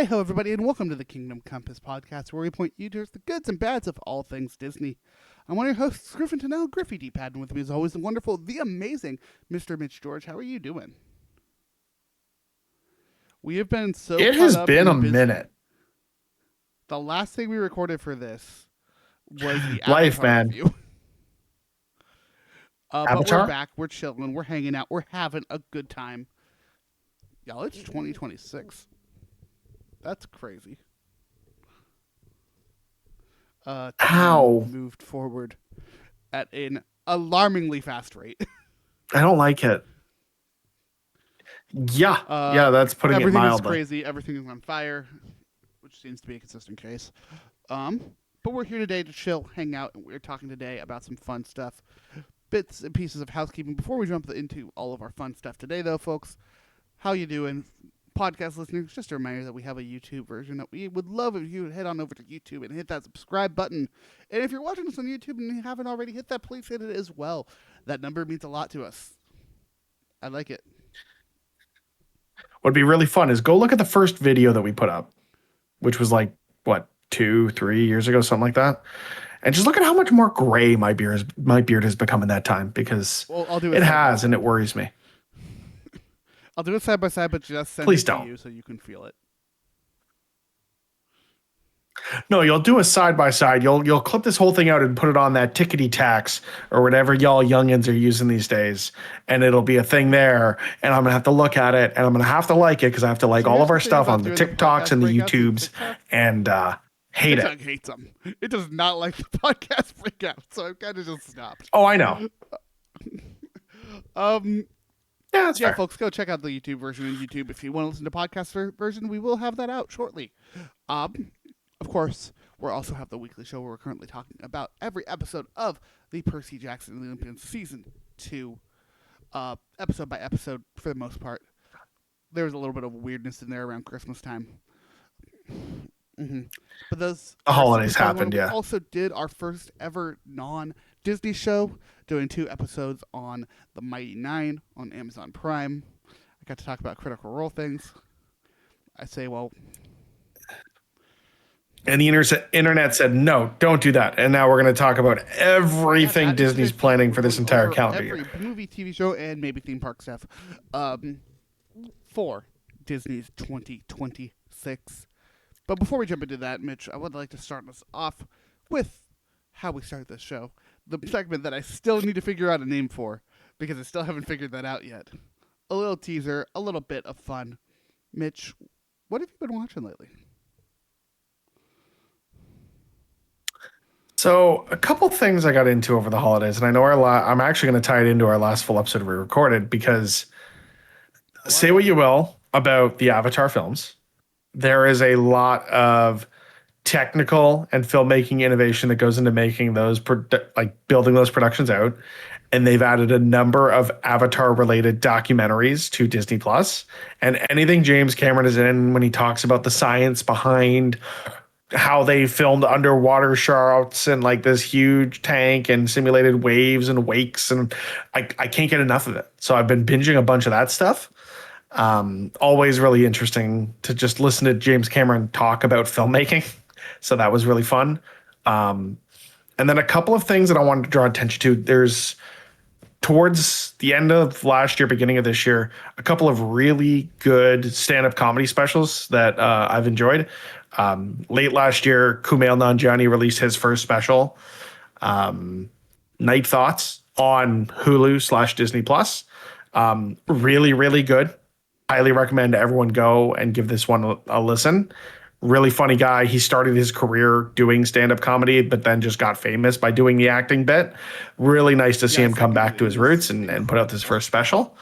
Hello, everybody, and welcome to the Kingdom Compass podcast, where we point you towards the goods and bads of all things Disney. I'm one of your hosts, Griffin Tennell, Griffy D. Pad, and with me, as always, the wonderful, the amazing Mr. Mitch George. How are you doing? We have been so It caught has up been a and busy. minute. The last thing we recorded for this was the Life, Avatar man. review. But we're Avatar? back, we're chilling, we're hanging out, we're having a good time. Y'all, it's 2026. That's crazy. Time How? moved forward at an alarmingly fast rate. I don't like it. Yeah. That's putting it Everything is mildly. crazy. Everything is on fire, which seems to be a consistent case. But we're here today to chill, hang out, and we're talking today about some fun stuff, bits and pieces of housekeeping. Before we jump into all of our fun stuff today, though, folks, how you doing? Podcast listeners, just a reminder that we have a YouTube version that we would love if you would head on over to YouTube and hit that subscribe button. And if you're watching us on YouTube and you haven't already hit that, please hit it as well. That number means a lot to us. I like it. What'd be really fun is go look at the first video that we put up, which was like, what, 2-3 years ago, something like that. And just look at how much more gray my beard has become in that time, because Well, I'll do it has, and it worries me. I'll do it side by side, but just send Please it to don't. you so you can feel it. No, you'll do a side by side. You'll clip this whole thing out and put it on that tickety tax or whatever y'all youngins are using these days, and it'll be a thing there. And I'm gonna have to look at it, and I'm gonna have to like it because I have to like So all here's of the our thing stuff about on the doing the TikToks and the podcast breakouts on YouTubes, TikTok. and hate TikTok it. hates them. It does not like the podcast breakout, so I've kind of just stopped. Oh, I know. Yeah, that's Yeah, fair. folks, go check out the YouTube version on YouTube. If you want to listen to podcast version, we will have that out shortly. Of course, we'll also have the weekly show where we're currently talking about every episode of the Percy Jackson and the Olympians Season 2, episode by episode for the most part. There was a little bit of weirdness in there around Christmas time. But those The are holidays super fun. happened, We yeah. also did our first ever non-Disney show, doing 2 episodes on The Mighty Nine on Amazon Prime. I got to talk about Critical Role things. I say, well, And the internet said, no, don't do that. And now we're going to talk about everything that is Disney's good. planning for this We're entire over calendar every year. movie, TV show, and maybe theme park stuff for Disney's 2026. But before we jump into that, Mitch, I would like to start us off with how we started this show. The segment that I still need to figure out a name for, because I still haven't figured that out yet. A little teaser, a little bit of fun. Mitch, what have you been watching lately? So a couple things I got into over the holidays, and I know I'm actually going to tie it into our last full episode we recorded, because say what you will about the Avatar films, there is a lot of technical and filmmaking innovation that goes into making those, building those productions out. And they've added a number of Avatar related documentaries to Disney Plus. And anything James Cameron is in, when he talks about the science behind how they filmed underwater shots and like this huge tank and simulated waves and wakes, and I can't get enough of it. So I've been binging a bunch of that stuff. Always really interesting to just listen to James Cameron talk about filmmaking. So that was really fun. And then a couple of things that I wanted to draw attention to. There's, towards the end of last year, beginning of this year, a couple of really good stand-up comedy specials that I've enjoyed. Late last year, Kumail Nanjiani released his first special, Night Thoughts, on Hulu/Disney Plus. Really, really good. Highly recommend everyone go and give this one a listen. Really funny guy. He started his career doing stand-up comedy, but then just got famous by doing the acting bit. Really nice to see him come back to his roots and put out this first special.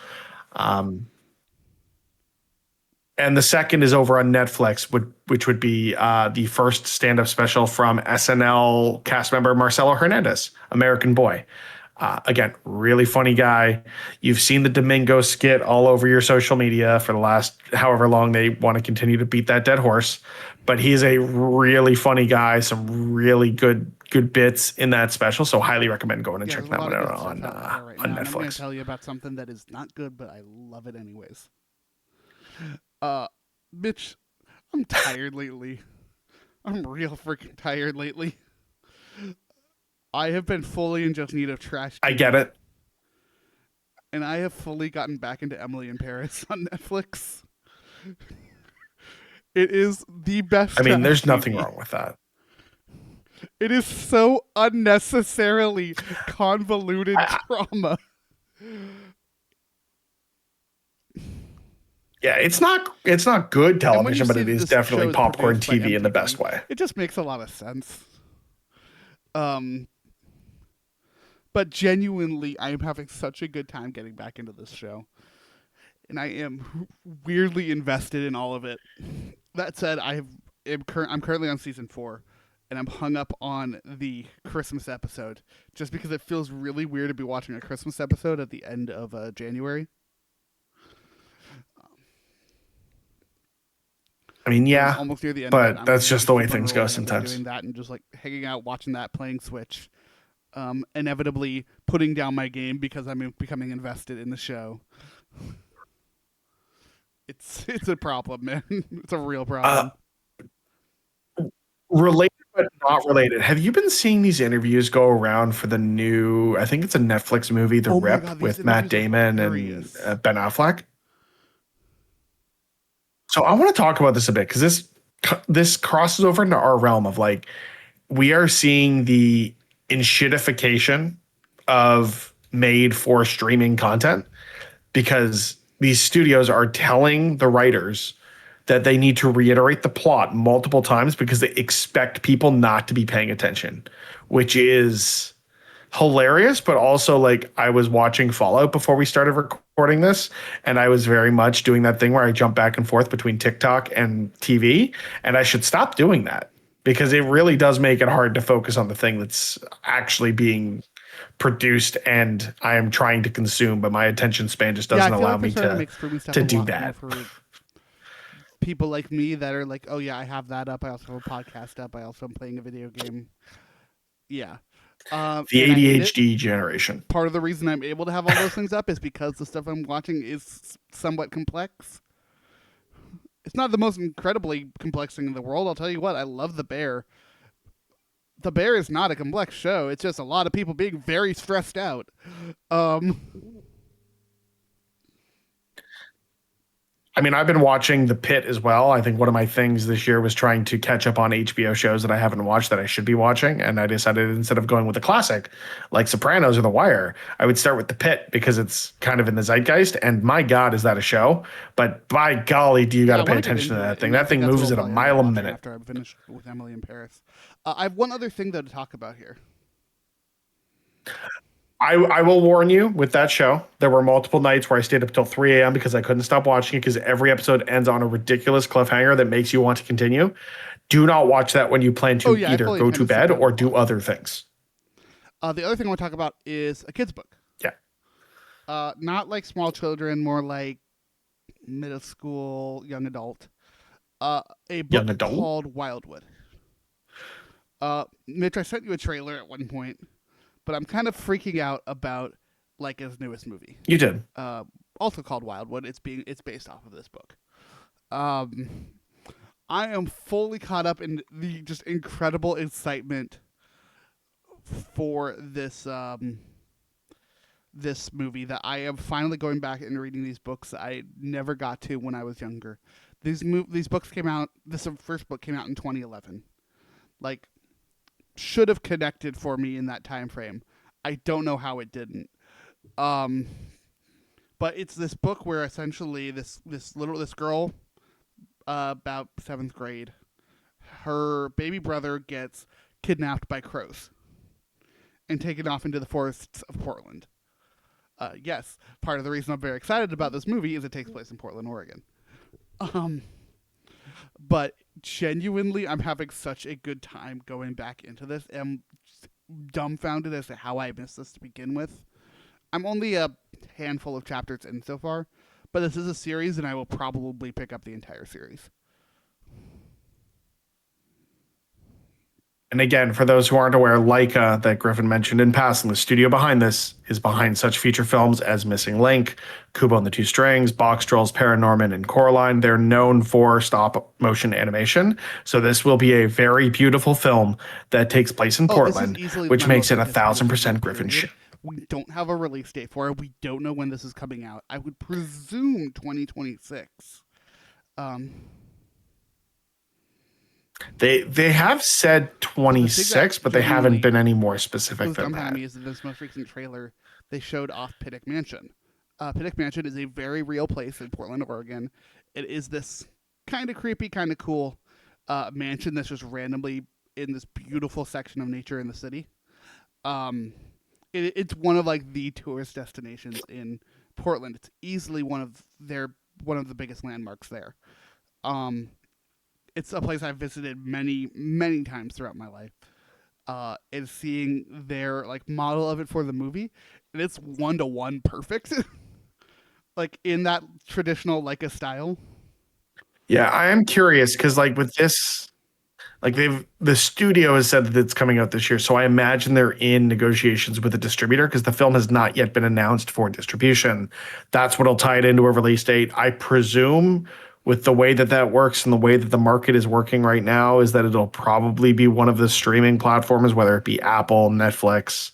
And the second is over on Netflix, which would be the first stand-up special from SNL cast member Marcelo Hernandez, American Boy. Again, really funny guy. You've seen the Domingo skit all over your social media for the last however long they want to continue to beat that dead horse. But he's a really funny guy. Some really good bits in that special. So highly recommend going and checking that one out on Netflix. I'm going to tell you about something that is not good, but I love it anyways. Mitch, I'm tired lately. I'm real freaking tired lately. I have been fully in just need of trash I TV, get it. and I have fully gotten back into Emily in Paris on Netflix. It is the best I mean, trash there's nothing TV. wrong with that. It is so unnecessarily convoluted I, drama. yeah, it's not good And when you television, but see it that is this show definitely is popcorn produced by TV in the best MTV, way. it just makes a lot of sense. But genuinely, I am having such a good time getting back into this show, and I am weirdly invested in all of it. That said, I'm currently on season 4, and I'm hung up on the Christmas episode just because it feels really weird to be watching a Christmas episode at the end of January. I mean, I'm yeah, almost near the end of it. but I'm that's gonna just the way keep on things go rolling. I'm just sometimes. doing that and just like hanging out, watching that, playing Switch. Inevitably putting down my game because I'm becoming invested in the show. It's a problem, man. It's a real Uh, problem. related but not related. Have you been seeing these interviews go around for the new? I think it's a Netflix movie, The Oh my Rip, god, these with Matt interviews are Damon and hilarious. Ben Affleck. So I want to talk about this a bit because this crosses over into our realm of like we are seeing the enshittification of made for streaming content because these studios are telling the writers that they need to reiterate the plot multiple times because they expect people not to be paying attention, which is hilarious. But also, like, I was watching Fallout before we started recording this, and I was very much doing that thing where I jump back and forth between TikTok and TV, and I should stop doing that because it really does make it hard to focus on the thing that's actually being produced and I am trying to consume, but my attention span just Yeah, I doesn't feel allow like they're me starting to make streaming stuff to a do lot more that. for people like me that are like, oh yeah, I have that up. I also have a podcast up. I also am playing a video game. Yeah. The And I hate it. ADHD generation. Part of the reason I'm able to have all those things up is because the stuff I'm watching is somewhat complex. It's not the most incredibly complex thing in the world. I'll tell you what, I love The Bear. The Bear is not a complex show. It's just a lot of people being very stressed out. Um, I mean, I've been watching The Pit as well. I think one of my things this year was trying to catch up on HBO shows that I haven't watched that I should be watching. And I decided instead of going with a classic like Sopranos or The Wire, I would start with The Pit because it's kind of in the zeitgeist. And my God, is that a show? But by golly, do you got yeah, I to pay want to get attention to into that it, thing? and I That think thing that's what moves I'll at a probably end up mile a watching minute. after I'm finished with Emily in Paris. I have one other thing though to talk about here. I will warn you with that show. There were multiple nights where I stayed up till 3 a.m. because I couldn't stop watching it because every episode ends on a ridiculous cliffhanger that makes you want to continue. Do not watch that when you plan Oh to yeah, I either fully go intend to to sit bed down or and do watch. other things. The other thing I want to talk about is a kid's book. Yeah. Not like small children, more like middle school, young adult. A Young book adult? called Wildwood. Mitch, I sent you a trailer at one point, but I'm kind of freaking out about Leica's newest movie. You did. Also called Wildwood. It's based off of this book. Um, I am fully caught up in the just incredible excitement for this movie that I am finally going back and reading these books that I never got to when I was younger. These books came out. This first book came out in 2011. Like, should have connected for me in that time frame. I don't know how it didn't. But it's this book where essentially this girl, about 7th grade, her baby brother gets kidnapped by crows and taken off into the forests of Portland. Yes, part of the reason I'm very excited about this movie is it takes place in Portland, Oregon. But genuinely, I'm having such a good time going back into this. I'm dumbfounded as to how I missed this to begin with. I'm only a handful of chapters in so far, but this is a series, and I will probably pick up the entire series. And again, for those who aren't aware, Leica, that Griffin mentioned in passing, the studio behind this is behind such feature films as Missing Link, Kubo and the Two Strings, Box Trolls, Paranorman, and Coraline. They're known for stop motion animation. So this will be a very beautiful film that takes place in Portland, which makes it 1,000% Griffin shit. We don't have a release date for it. We don't know when this is coming out. I would presume 2026. They have said 26, but they haven't been any more specific than that. Is this most recent trailer they showed off Pittock Mansion. Pittock Mansion is a very real place in Portland, Oregon. It is this kind of creepy, kind of cool mansion that's just randomly in this beautiful section of nature in the city. It's one of like the tourist destinations in Portland. It's easily one of the biggest landmarks there. It's a place I've visited many, many times throughout my life. And seeing their like model of it for the movie, and it's 1-to-1 perfect, like in that traditional Leica style. Yeah, I am curious because like with this, like the studio has said that it's coming out this year, so I imagine they're in negotiations with a distributor because the film has not yet been announced for distribution. That's what'll tie it into a release date. I presume with the way that works and the way that the market is working right now is that it'll probably be one of the streaming platforms, whether it be Apple, Netflix,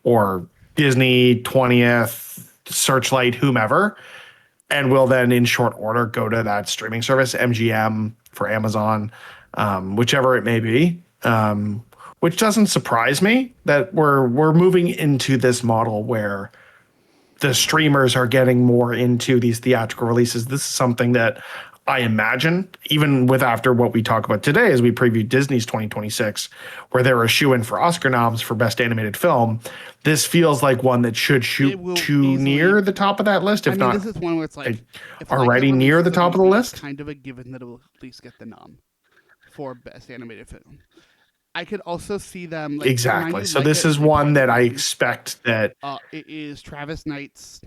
or Disney, 20th, Searchlight, whomever, and will then in short order go to that streaming service, MGM for Amazon, whichever it may be, which doesn't surprise me that we're moving into this model where the streamers are getting more into these theatrical releases. This is something that I imagine, even with after what we talk about today as we preview Disney's 2026, where they're a shoe-in for Oscar noms for Best Animated Film, this feels like one that should shoot to near the top of that list, if not this is one where it's like already near the top of the list. Kind of a given that it will at least get the nom for Best Animated Film. I could also see them exactly. So this is one that I expect that it is Travis Knight's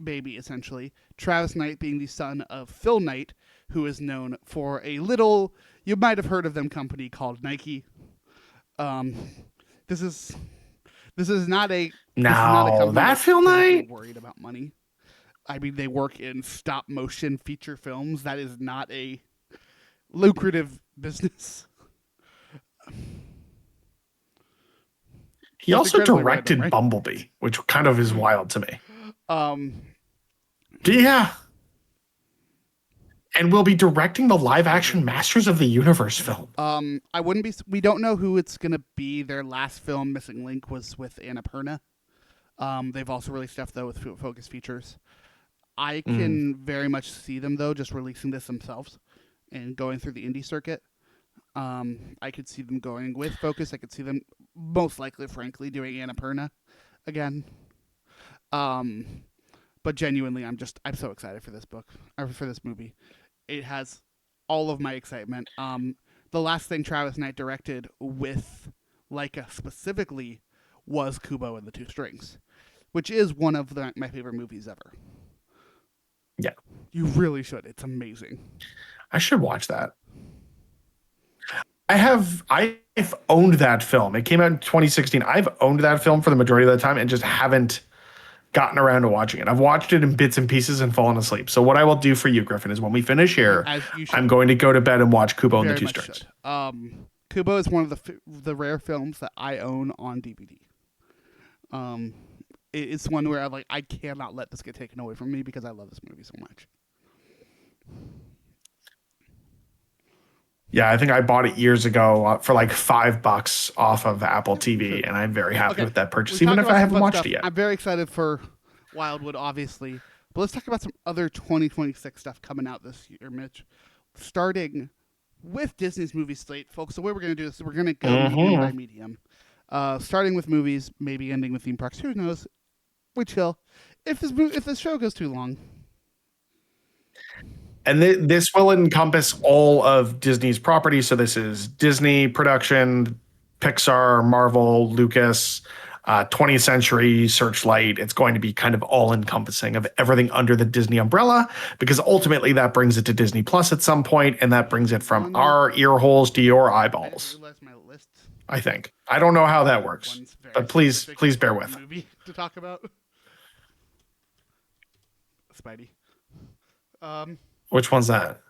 baby, essentially. Travis Knight being the son of Phil Knight, who is known for a little, you might have heard of them, company called Nike. This is not a that Phil Knight worried about money. I mean, they work in stop motion feature films. That is not a lucrative business. He also directed random, right? Bumblebee, which kind of is wild to me. Yeah. And we'll be directing the live action Masters of the Universe film. We don't know who it's going to be. Their last film, Missing Link, was with Annapurna. They've also released stuff, though, with Focus Features. I can very much see them, though, just releasing this themselves and going through the indie circuit. I could see them going with Focus. I could see them most likely, frankly, doing Annapurna again. But genuinely, I'm so excited for this book, or for this movie. It has all of my excitement. The last thing Travis Knight directed with Leica specifically was Kubo and the Two Strings, which is one of my favorite movies ever. Yeah. You really should. It's amazing. I should watch that. I've owned that film. It came out in 2016. I've owned that film for the majority of the time and just haven't gotten around to watching it. I've watched it in bits and pieces and fallen asleep. So what I will do for you, Griffin, is when we finish here, I'm going to go to bed and watch Kubo and the Two Strings. Kubo is one of the rare films that I own on DVD. It's one where I cannot let this get taken away from me because I love this movie so much. Yeah, I think I bought it years ago for like $5 off of Apple TV, and I'm very happy with that purchase, even if I haven't watched it yet. I'm very excited for Wildwood, obviously, but let's talk about some other 2026 stuff coming out this year, Mitch. Starting with Disney's movie slate, folks. The way we're going to do this is we're going to go medium by medium, starting with movies, maybe ending with theme parks. Who knows? We chill. If this show goes too long. And this will encompass all of Disney's properties. So this is Disney production, Pixar, Marvel, Lucas, 20th Century, Searchlight. It's going to be kind of all encompassing of everything under the Disney umbrella, because ultimately that brings it to Disney Plus at some point, and that brings it from our ear holes to your eyeballs. I realized my list I think. I don't know how that works, One's very but please specific bear with. movie to talk about. Spidey. Um, Which one's that?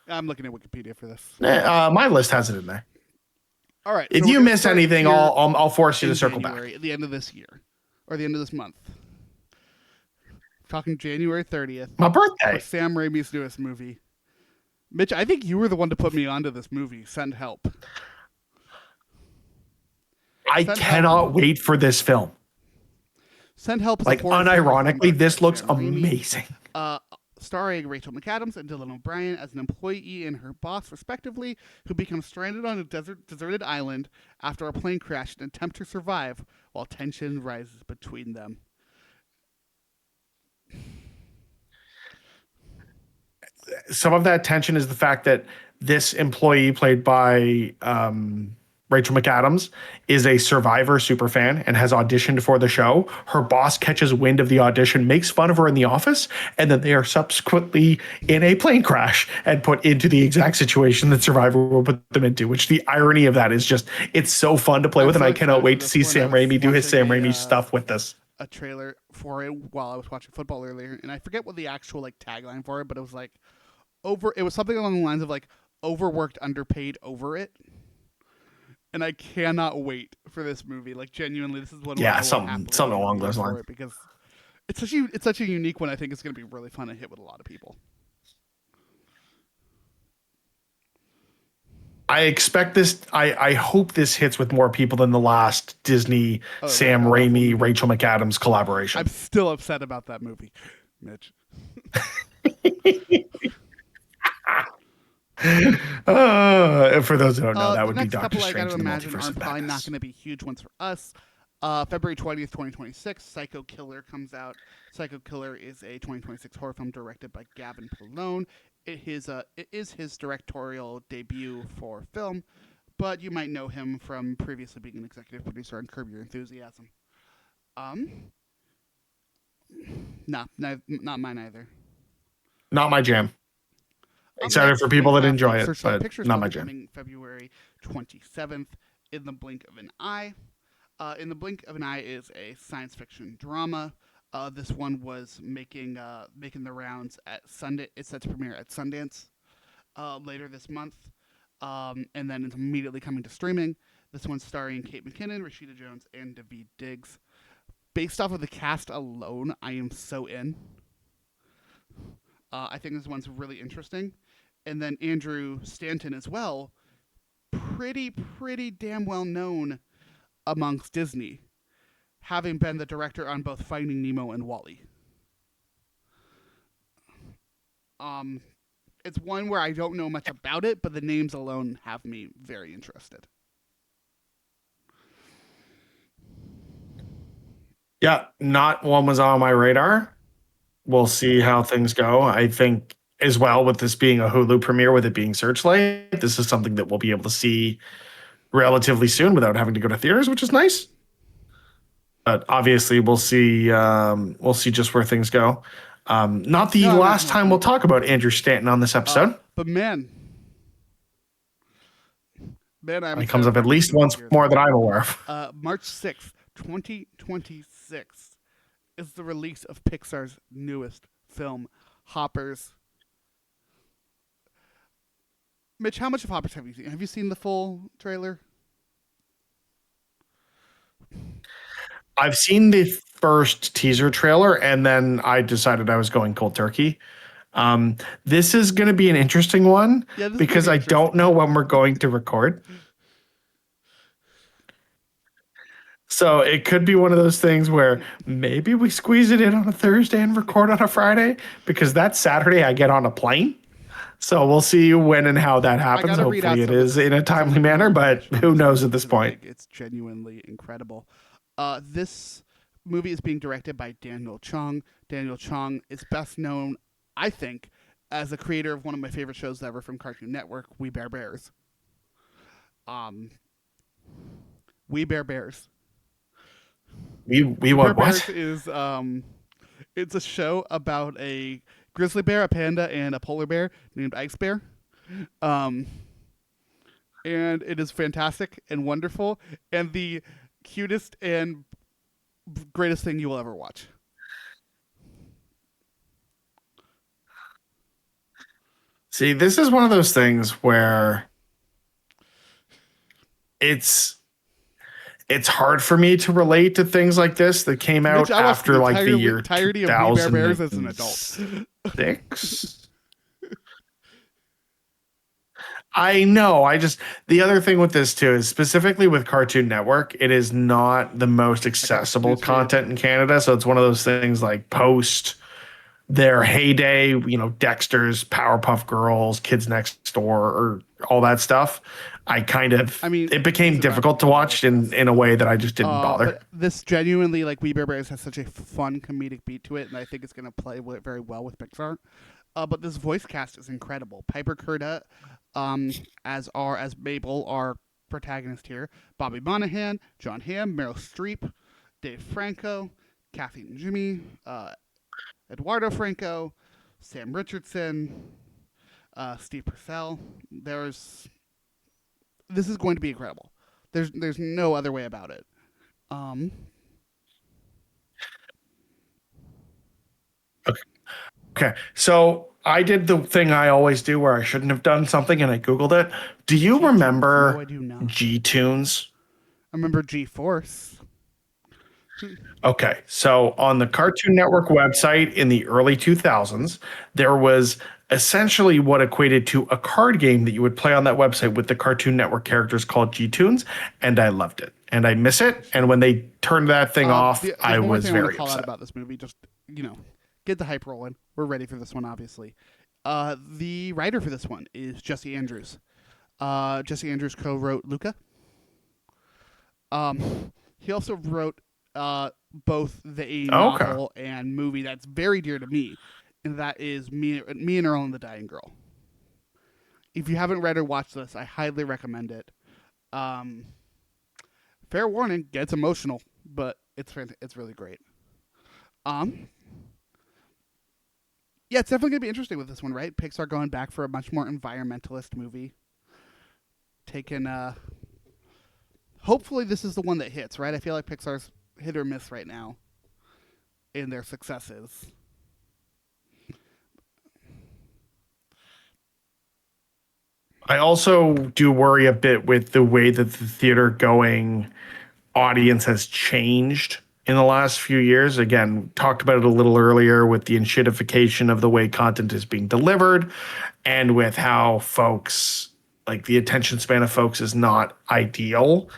I'm looking at Wikipedia for this. My list has it in there. All right. If so we're you gonna miss start anything, here I'll force you in to circle January, back. at the end of this year, or the end of this month. Talking January 30th My for birthday. Sam Raimi's newest movie. Mitch, I think you were the one to put me onto this movie. Send Help. I Send cannot Help. wait for this film. Send Help is Like, a horror thriller from unironically, director this looks Sam Raimi, amazing. starring Rachel McAdams and Dylan O'Brien as an employee and her boss, respectively, who become stranded on a deserted island after a plane crash and attempt to survive while tension rises between them. Some of that tension is the fact that this employee, played by Rachel McAdams, is a Survivor superfan and has auditioned for the show. Her boss catches wind of the audition, makes fun of her in the office, and then they are subsequently in a plane crash and put into the exact situation that Survivor will put them into. Which the irony of that is just, it's so fun to play I'm with, and so I cannot excited wait for to this see one. Sam I was Raimi do his Sam watching Raimi stuff with this. a trailer for it while I was watching football earlier, and I forget what the actual like tagline for it, but it was like it was something along the lines of like overworked, underpaid, over it. And I cannot wait for this movie. Like genuinely, this is one where I Yeah, will something happily along be those for lines. it because it's such a unique one. I think it's going to be really fun to hit with a lot of people. I expect this. I hope this hits with more people than the last Disney Sam Awful Raimi movie. Rachel McAdams collaboration. I'm still upset about that movie, Mitch. For those who don't know, that The would be next Doctor couple I got Strange to in the imagine Multiverse are of probably not Madness. going to be huge ones for us. February 20th, 2026, Psycho Killer comes out. Psycho Killer is a 2026 horror film directed by Gavin Polone. It is his directorial debut for film, but you might know him from previously being an executive producer on Curb Your Enthusiasm. Not mine either. Not my jam. Up Excited next, for people that we have enjoy the it, Searchlight but Pictures not film my jam. coming February 27th, In the Blink of an Eye. In the Blink of an Eye is a science fiction drama. This one was making the rounds at Sundance. It's set to premiere at Sundance later this month, and then it's immediately coming to streaming. This one's starring Kate McKinnon, Rashida Jones, and Daveed Diggs. Based off of the cast alone, I am so in. I think this one's really interesting. And then Andrew Stanton as well, pretty damn well known amongst Disney, having been the director on both Finding Nemo and WALL-E. It's one where I don't know much about it, but the names alone have me very interested. Yeah, not one was on my radar. We'll see how things go. I think as well, with this being a Hulu premiere, with it being Searchlight, this is something that we'll be able to see relatively soon without having to go to theaters, which is nice. But obviously, we'll see. We'll see just where things go. Not the last time we'll talk about Andrew Stanton on this episode. But man, I'm it comes up at least once more that I'm aware of. March 6th, 2026 is the release of Pixar's newest film, Hoppers. Mitch, how much of Hoppers have you seen? Have you seen the full trailer? I've seen the first teaser trailer, and then I decided I was going cold turkey. This is going to be an interesting one because I don't know when we're going to record. So it could be one of those things where maybe we squeeze it in on a Thursday and record on a Friday, because that Saturday I get on a plane. So we'll see when and how that happens. Hopefully it is in a timely manner, but who knows at this point. It's genuinely incredible. This movie is being directed by Daniel Chong. Daniel Chong is best known, I think, as the creator of one of my favorite shows ever from Cartoon Network, We Bare Bears. We Bare Bears. We what? Bears is it's a show about a grizzly bear, a panda, and a polar bear named Ice Bear. And and it is fantastic and wonderful and the cutest and greatest thing you will ever watch. See, this is one of those things where it's it's hard for me to relate to things like this that came Mitch, out I watched the after like the year entirety of We Bare Bears as an adult. 2006. I know. I just the other thing with this too is specifically with Cartoon Network, it is not the most accessible content in Canada. So it's one of those things like post their heyday, Dexter's, Powerpuff Girls, Kids Next Door, or all that stuff. I mean, it became difficult to watch in a way that I just didn't bother. But this genuinely, like, We Bare Bears has such a fun comedic beat to it, and I think it's going to play very well with Pixar. But this voice cast is incredible. Piper Curda, as Mabel, our protagonist here. Bobby Monahan, John Hamm, Meryl Streep, Dave Franco, Kathy and Jimmy, Eduardo Franco, Sam Richardson, Steve Purcell. This is going to be incredible. There's no other way about it. Okay, so I did the thing I always do where I shouldn't have done something and I Googled it. Do you remember No, I do not. G-Tunes? I remember G-Force. Okay, so on the Cartoon Network website in the early 2000s, there was essentially what equated to a card game that you would play on that website with the Cartoon Network characters called G-Tunes, and I loved it. And I miss it, and when they turned that thing off, I was very call upset. Out about this movie, just, get the hype rolling. We're ready for this one, obviously. The writer for this one is Jesse Andrews. Jesse Andrews co-wrote Luca. He also wrote both the novel and movie that's very dear to me, and that is Me and Earl and the Dying Girl. If you haven't read or watched this, I highly recommend it. Fair warning, gets emotional, but it's really great. Yeah, it's definitely gonna be interesting with this one, right? Pixar going back for a much more environmentalist movie. Hopefully this is the one that hits, right? I feel like Pixar's hit or miss right now in their successes. I also do worry a bit with the way that the theater going audience has changed in the last few years. Again, talked about it a little earlier with the enshittification of the way content is being delivered and with how folks, like the attention span of folks is not ideal.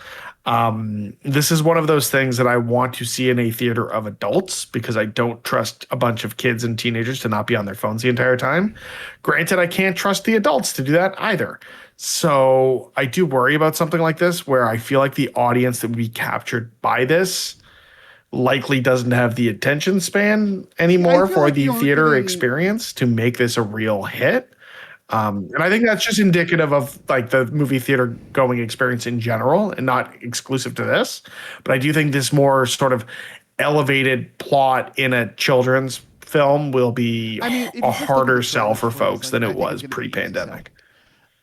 This is one of those things that I want to see in a theater of adults because I don't trust a bunch of kids and teenagers to not be on their phones the entire time. Granted, I can't trust the adults to do that either. So I do worry about something like this where I feel like the audience that would be captured by this likely doesn't have the attention span anymore for like the theater experience to make this a real hit. And I think that's just indicative of like the movie theater going experience in general and not exclusive to this. But I do think this more sort of elevated plot in a children's film will be a harder sell for folks than it was pre-pandemic.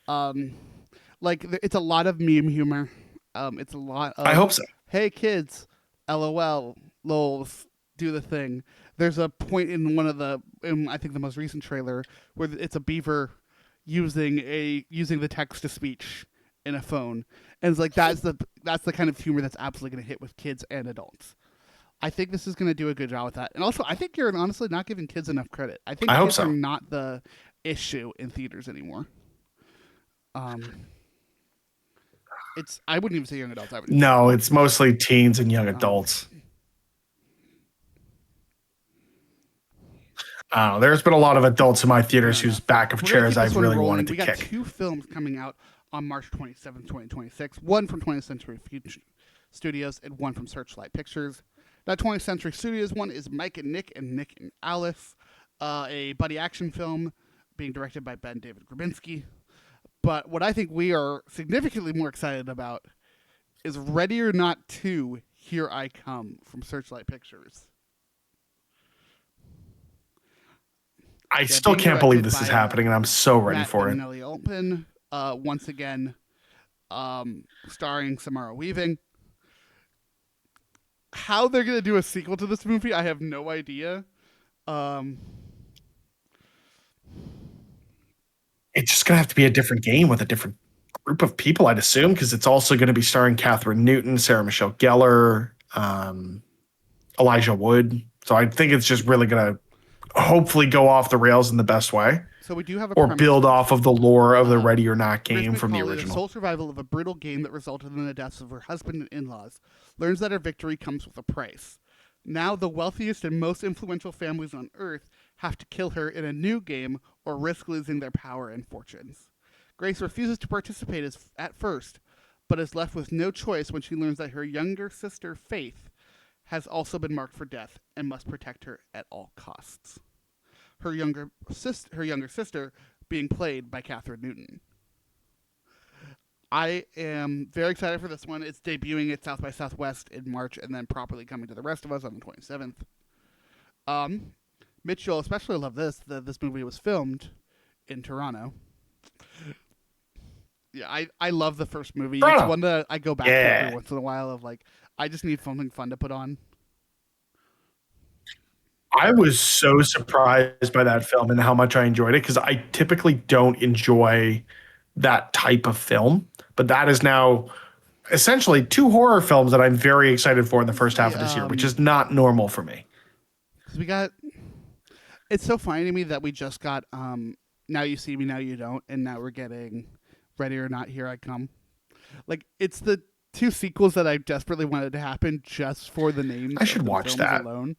Like it's a lot of meme humor. It's a lot of I hope so. Hey kids, LOL, lols, do the thing. There's a point in I think the most recent trailer where it's a beaver using the text to speech in a phone, and it's like that's the kind of humor that's absolutely going to hit with kids and adults. I think this is going to do a good job with that, and also I think you're honestly not giving kids enough credit. I think kids are not the issue in theaters anymore. I wouldn't even say young adults. No, it's mostly teens and young adults. There's been a lot of adults in my theaters whose back of chairs I've really wanted to kick. We got 2 films coming out on March 27th, 2026. One from 20th Century Studios and one from Searchlight Pictures. That 20th Century Studios one is Mike and Nick and Alice, a buddy action film being directed by Ben David Grabinski. But what I think we are significantly more excited about is Ready or Not 2, Here I Come from Searchlight Pictures. I still can't believe this is happening, and I'm so ready for it. Nellie Altman, once again, starring Samara Weaving. How they're gonna do a sequel to this movie, I have no idea. Um, It's just gonna have to be a different game with a different group of people, I'd assume, because it's also going to be starring Catherine Newton, Sarah Michelle Gellar, Elijah Wood. So I think it's just really going to hopefully go off the rails in the best way, so we do have a or premise build for off of the lore of the Ready or Not Grace game from the McCauley, the original. sole survival of a brutal game that resulted in the deaths of her husband and in-laws, learns that her victory comes with a price. Now, the wealthiest and most influential families on Earth have to kill her in a new game or risk losing their power and fortunes. Grace refuses to participate at first, but is left with no choice when she learns that her younger sister, Faith, has also been marked for death and must protect her at all costs. Her younger sister being played by Catherine Newton. I am very excited for this one. It's debuting at South by Southwest in March and then properly coming to the rest of us on the 27th. Mitch, you'll especially love this. This movie was filmed in Toronto. Yeah, I love the first movie. Toronto. It's one that I go back to Yeah. every once in a while of like, I just need something fun to put on. I was so surprised by that film and how much I enjoyed it, because I typically don't enjoy that type of film. But that is now essentially two horror films that I'm very excited for in the first half of this year, which is not normal for me. 'Cause we got, it's so funny to me that we just got Now You See Me, Now You Don't, and now we're getting Ready or Not, Here I Come. Like, it's the two sequels that I desperately wanted to happen just for the names. I should of the watch films that. alone.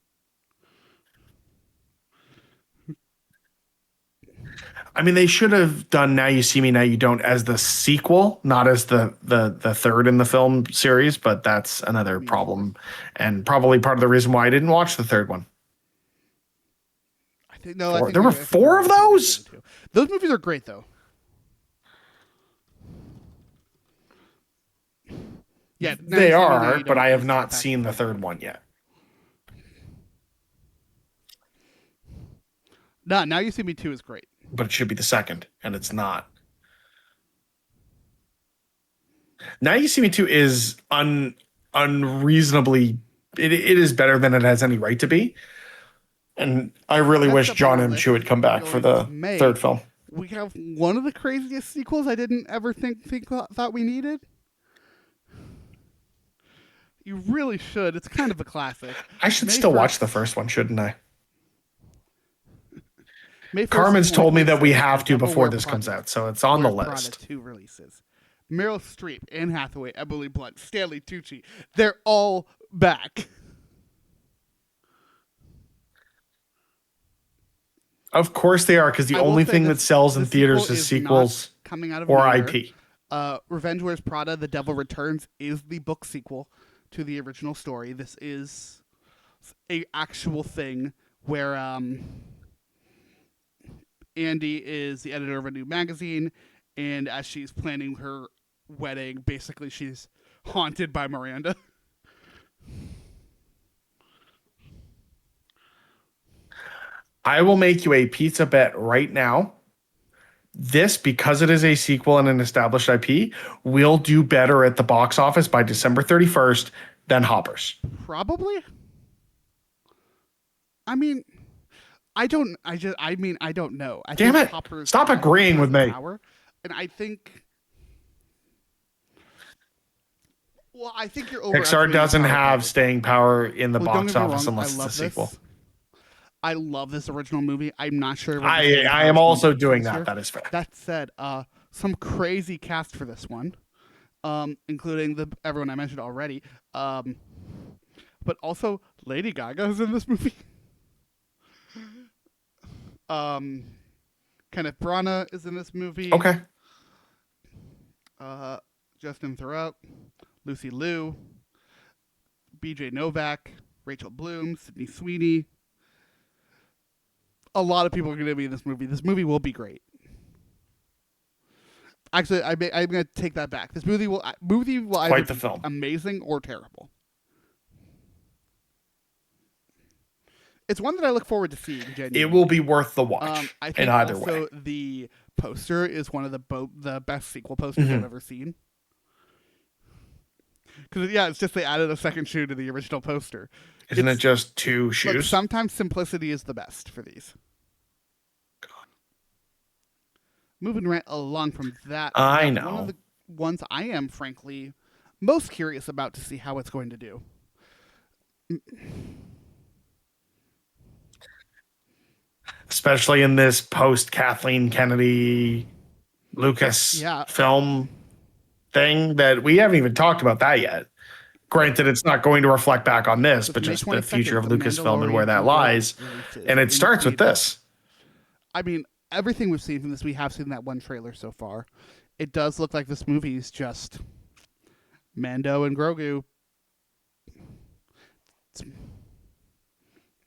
I mean, they should have done Now You See Me, Now You Don't as the sequel, not as the third in the film series, but that's another problem, and probably part of the reason why I didn't watch the third one. I think no, There were four of those? Those movies are great though. Yeah, Now They You See Me, Now are, You but Don't I have is not back seen the to back. third one yet. No, Now You See Me 2 is great. But it should be the second, and it's not. Now You See Me 2 is unreasonably. It is better than it has any right to be. And I really That's wish up on John our M. list Chu would come back going for the into May. third film. We have one of the craziest sequels I didn't ever thought we needed. You really should. It's kind of a classic. I should May still watch 1st the first one, shouldn't I? May 1st Carmen's told me that we 2026, have to Devil before Wears this Prada. comes out, so it's on the Wears Prada list. 2 releases. Meryl Streep, Anne Hathaway, Emily Blunt, Stanley Tucci. They're all back. Of course they are, because the I will only say thing that this- sells in the theaters sequel is is sequels not coming out of or nowhere. IP. Revenge Wears Prada, The Devil Returns is the book sequel to the original story. This is a actual thing where Andy is the editor of a new magazine, and as she's planning her wedding, basically she's haunted by Miranda. I will make you a pizza bet right now. This, because it is a sequel and an established IP, will do better at the box office by December 31st than Hoppers. Probably. I mean, I don't know. I Damn think it. Hopper's Stop agreeing has with the me. power, and I think. Well, I think you're Pixar overestimating doesn't the power have of it. staying power in the Well, don't box get me office wrong, unless I it's a love sequel. this. I love this original movie. I'm not sure. If I staying power am is also gonna be doing this year. that. That is fair. That said, some crazy cast for this one, including everyone I mentioned already, but also Lady Gaga's in this movie. Kenneth Branagh is in this movie. Okay. Justin Theroux, Lucy Liu, B.J. Novak, Rachel Bloom, Sydney Sweeney. A lot of people are going to be in this movie. This movie will be great. Actually, I'm going to take that back. This movie will either Quite the be film. amazing or terrible. It's one that I look forward to seeing. Genuinely. It will be worth the watch I think in either also way. the poster is one of the best sequel posters I've ever seen. Because yeah, it's just they added a second shoe to the original poster. Isn't it It's just two Look, shoes? sometimes simplicity is the best for these. Moving right along from that, I one of know. the ones I am frankly most curious about to see how it's going to do. Especially in this post Kathleen Kennedy Lucas Yeah, film thing that we haven't even talked about that yet. Granted, it's not going to reflect back on this, with but May just the 22nd, future of The Lucasfilm and where Mandalorian that lies. releases And it in starts with theaters. this. I mean, everything we've seen from this, we have seen that one trailer so far. It does look like this movie is just Mando and Grogu.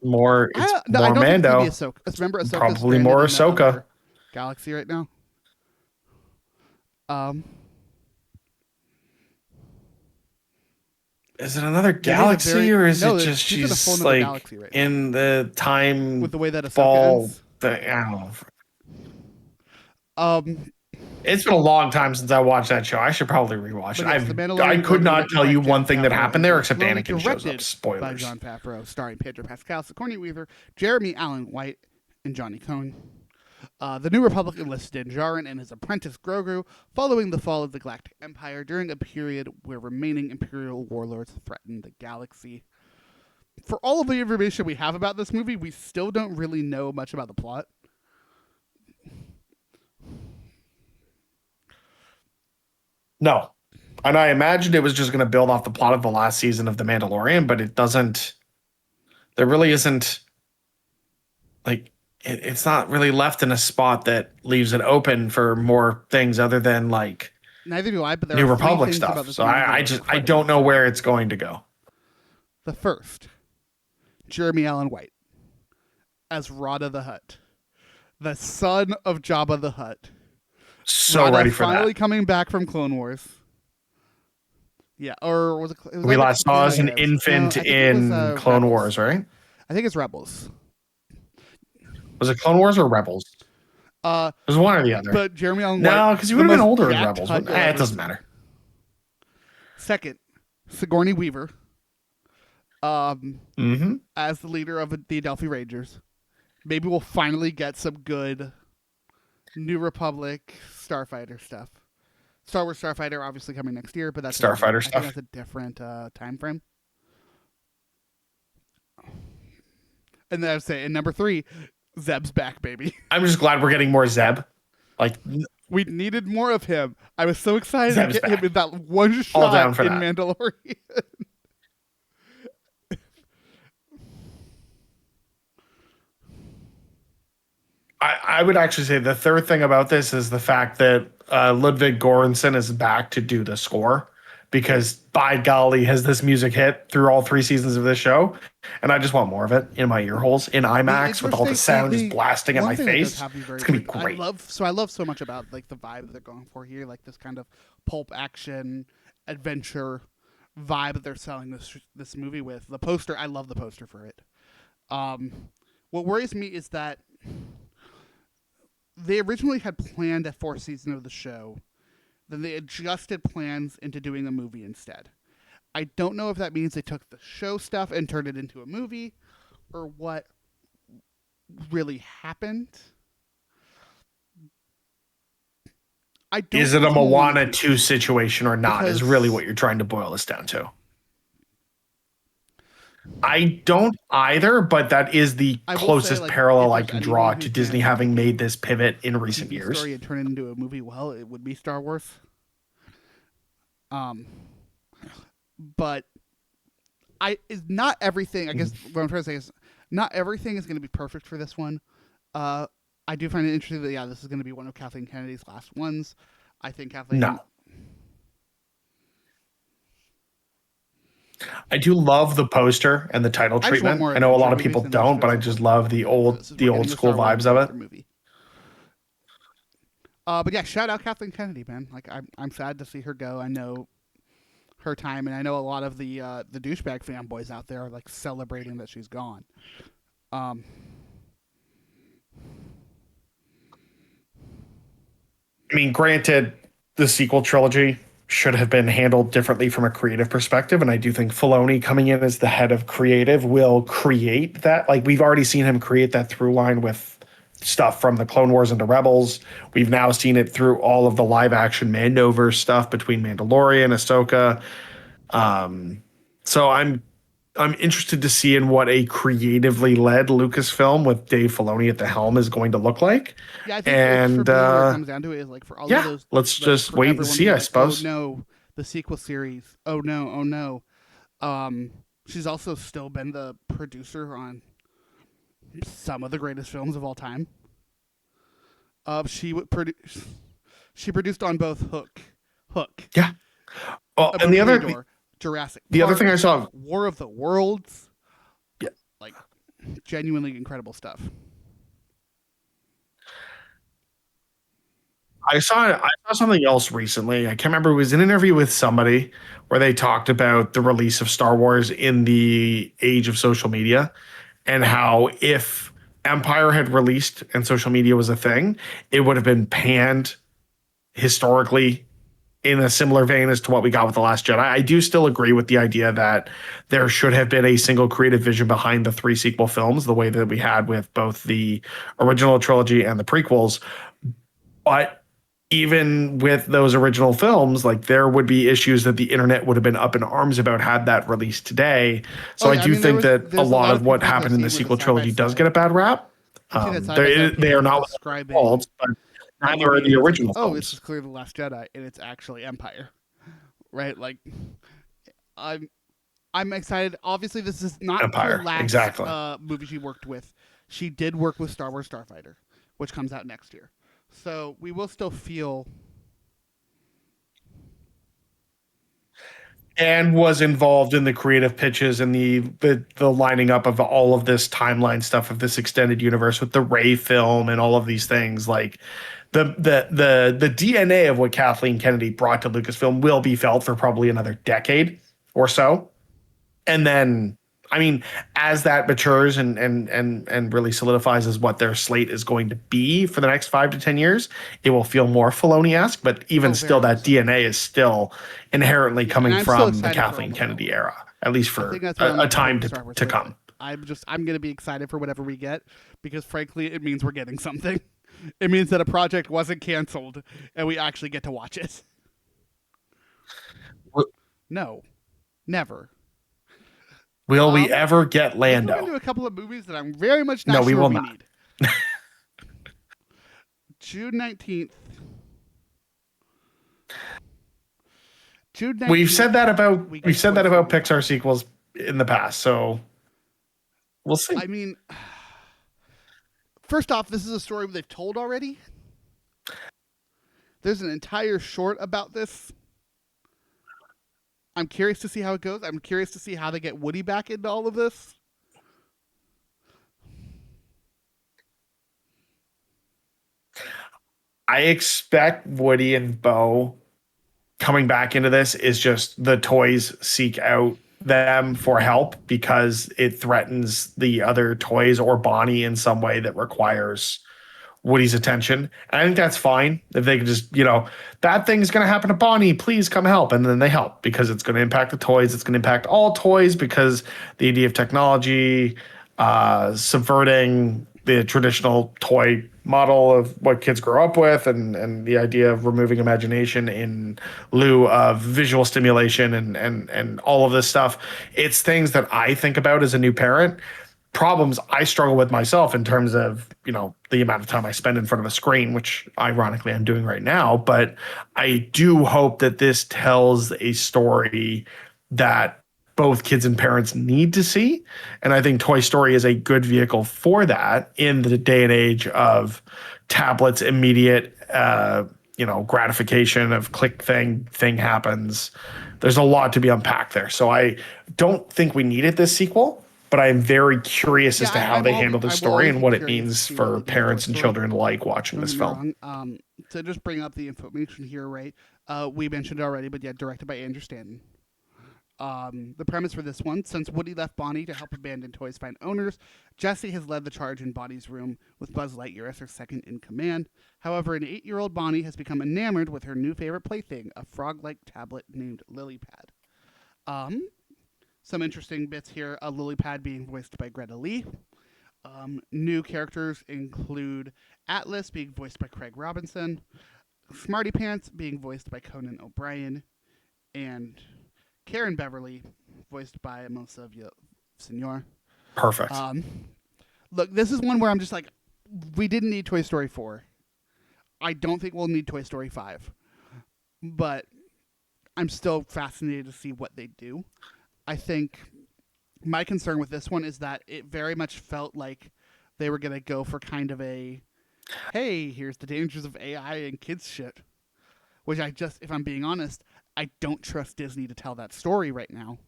More, it's I more don't think it's gonna Mando. be Ahsoka. Remember, Ahsoka's Probably stranded more in Ahsoka. another galaxy right now. Is it another That is a galaxy, very- or is no, it just she's in a full she's another like galaxy right now. in the time With the way that Ahsoka fall ends. thing? I don't know. Um, It's been a long time since I watched that show. I should probably rewatch it. but yes, The I Mandalorian could Grogu not written tell by you one Jon thing that Favreau happened and there, Dave except Filoni, Anakin shows up. directed by Spoilers. Jon Favreau, starring Pedro Pascal, Sigourney Weaver, Jeremy Allen White, and Johnny Cohn. The New Republic enlisted Din Djarin and his apprentice Grogu following the fall of the Galactic Empire during a period where remaining Imperial warlords threatened the galaxy. For all of the information we have about this movie, we still don't really know much about the plot. No. And I imagined it was just going to build off the plot of the last season of The Mandalorian, but it doesn't. There really isn't. Like, it's not really left in a spot that leaves it open for more things other than like Neither do I, but there New are three Republic things about stuff. this So movie that I are just I incredibly don't know exciting. where it's going to go. The first, Jeremy Allen White as Rada the Hutt, the son of Jabba the Hutt. So Rada ready for finally that. coming back from Clone Wars. Yeah, or was it? It was We either last saw as an Clone Wars. infant No, I think it was, in Clone Rebels. Wars, right? I think it's Rebels. Was it Clone Wars or Rebels? Uh, It was one or the other. but Jeremy Allen No, White, because he the would have been most older in jacked Rebels. Hutt But, you'll it ever doesn't see. matter. Second, Sigourney Weaver, Mm-hmm. as the leader of the Adelphi Rangers. Maybe we'll finally get some good New Republic Starfighter stuff. Star Wars Starfighter obviously coming next year, but that's Starfighter I stuff. think that's a different time frame. And then I would say, and number 3, Zeb's back, baby. I'm just glad we're getting more Zeb. Like, We needed more of him. I was so excited Zeb's to get him back. in that one All shot down for in that. Mandalorian. I would actually say the third thing about this is the fact that Ludwig Göransson is back to do the score, because by golly, has this music hit through all 3 seasons of this show, and I just want more of it in my ear holes in IMAX with all the sound just blasting at one my thing that does face. have me very It's gonna be intrigued- great. I love so much about like the vibe that they're going for here, like this kind of pulp action adventure vibe that they're selling this movie with. The poster, I love the poster for it. What worries me is that they originally had planned a 4th season of the show, then they adjusted plans into doing a movie instead. I don't know if that means they took the show stuff and turned it into a movie, or what really happened. I don't Is it a think it's movie. Moana 2 situation or not, is Because- really what you're trying to boil this down to. I don't either, but that is the I will say, closest like, parallel if I there's can draw anyone to who Disney can having make made this pivot in recent TV years. story and turn it into a movie, well, it would be Star Wars. But not everything. I guess what I'm trying to say is not everything is going to be perfect for this one. I do find it interesting that this is going to be one of Kathleen Kennedy's last ones. I think Kathleen. No. I do love the poster and the title I just want treatment. more I know a lot of adventure people movies than don't, but I those just shows. love the We're old getting a school Star Wars vibes of it. adventure movie. But yeah, shout out Kathleen Kennedy, man. Like I'm sad to see her go. I know her time, and I know a lot of the douchebag fanboys out there are like celebrating that she's gone. I mean, granted, the sequel trilogy should have been handled differently from a creative perspective. And I do think Filoni coming in as the head of creative will create that. Like we've already seen him create that through line with stuff from the Clone Wars into Rebels. We've now seen it through all of the live action Mandoverse stuff between Mandalorian, Ahsoka. So I'm interested to see in what a creatively led Lucasfilm with Dave Filoni at the helm is going to look like. Yeah, I think And for me, what it comes down to is like for all of yeah, those, let's like, just for wait and everyone see, being I like, suppose. oh no, the sequel series. Oh no, oh no. She's also still been the producer on some of the greatest films of all time. She produced on both Hook, Yeah. Well, A and Movie we Adore, Jurassic the other Park, thing I saw, War of the Worlds. yeah, Like genuinely incredible stuff. I saw something else recently. I can't remember. It was an interview with somebody where they talked about the release of Star Wars in the age of social media and how if Empire had released and social media was a thing, it would have been panned historically in a similar vein as to what we got with The Last Jedi. I do still agree with the idea that there should have been a single creative vision behind the three sequel films, the way that we had with both the original trilogy and the prequels. But even with those original films, like there would be issues that the internet would have been up in arms about had that released today. So Oh I yeah, I do mean think that a there's a lot lot of of what people who have happened in the seen with sequel the side by trilogy does side. get a bad rap. I've seen that side by side They are people not without describing faults, but that neither are movie, the and it's like, original oh, this is films. clearly The Last Jedi, and it's actually Empire, right? Like, I'm I'm excited. Obviously, this is not her Empire, last exactly. movie she worked with. She did work with Star Wars Starfighter, which comes out next year. So we will still feel. And was involved in the creative pitches and the lining up of all of this timeline stuff of this extended universe with the Ray film and all of these things. Like the DNA of what Kathleen Kennedy brought to Lucasfilm will be felt for probably another decade or so. And then, I mean, as that matures and really solidifies as what their slate is going to be for the next 5 to 10 years, it will feel more Filoni-esque. But even Oh, still, very much that so. DNA is still inherently Yeah, and coming I'm so from the excited for all Kathleen the Kennedy films. era, at least I for think that's what I'm a looking for time with Star Wars. to Like, come. I'm gonna be excited for whatever we get because frankly, it means we're getting something. It means that a project wasn't canceled and we actually get to watch it. No, never. Will we ever get Let's move Lando? into a couple of movies that I'm very much No, not we sure will we not. need. June 19th. June 19th. We've said that about we get we've said Toy that about Story Pixar 5. sequels in the past, so we'll see. I mean, first off, this is a story they've told already. There's an entire short about this. I'm curious to see how it goes. I'm curious to see how they get Woody back into all of this. I expect Woody and Bo coming back into this is just the toys seek out them for help because it threatens the other toys or Bonnie in some way that requires Woody's attention. And I think that's fine if they can just, bad thing's going to happen to Bonnie. Please come help. And then they help because it's going to impact the toys. It's going to impact all toys because the idea of technology, subverting the traditional toy model of what kids grow up with and the idea of removing imagination in lieu of visual stimulation and all of this stuff. It's things that I think about as a new parent, problems I struggle with myself in terms of, the amount of time I spend in front of a screen, which ironically I'm doing right now. But I do hope that this tells a story that both kids and parents need to see. And I think Toy Story is a good vehicle for that in the day and age of tablets, immediate, gratification of click thing happens. There's a lot to be unpacked there. So I don't think we needed this sequel, but I'm very curious as to how they handle the story and what it means for parents and children alike watching this film. To just bring up the information here, right? We mentioned it already, but yeah, directed by Andrew Stanton. The premise for this one: since Woody left Bonnie to help abandoned toys find owners, Jessie has led the charge in Bonnie's room with Buzz Lightyear as her second in command. However, an 8-year-old Bonnie has become enamored with her new favorite plaything, a frog-like tablet named Lilypad. Some interesting bits here: a Lilypad being voiced by Greta Lee. New characters include Atlas being voiced by Craig Robinson, Smarty Pants being voiced by Conan O'Brien, and Karen Beverly, voiced by Melissa Villasenor. Perfect. Look, this is one where I'm just like, we didn't need Toy Story 4. I don't think we'll need Toy Story 5. But I'm still fascinated to see what they do. I think my concern with this one is that it very much felt like they were going to go for kind of a, hey, here's the dangers of AI and kids shit. Which I just, if I'm being honest, I don't trust Disney to tell that story right now.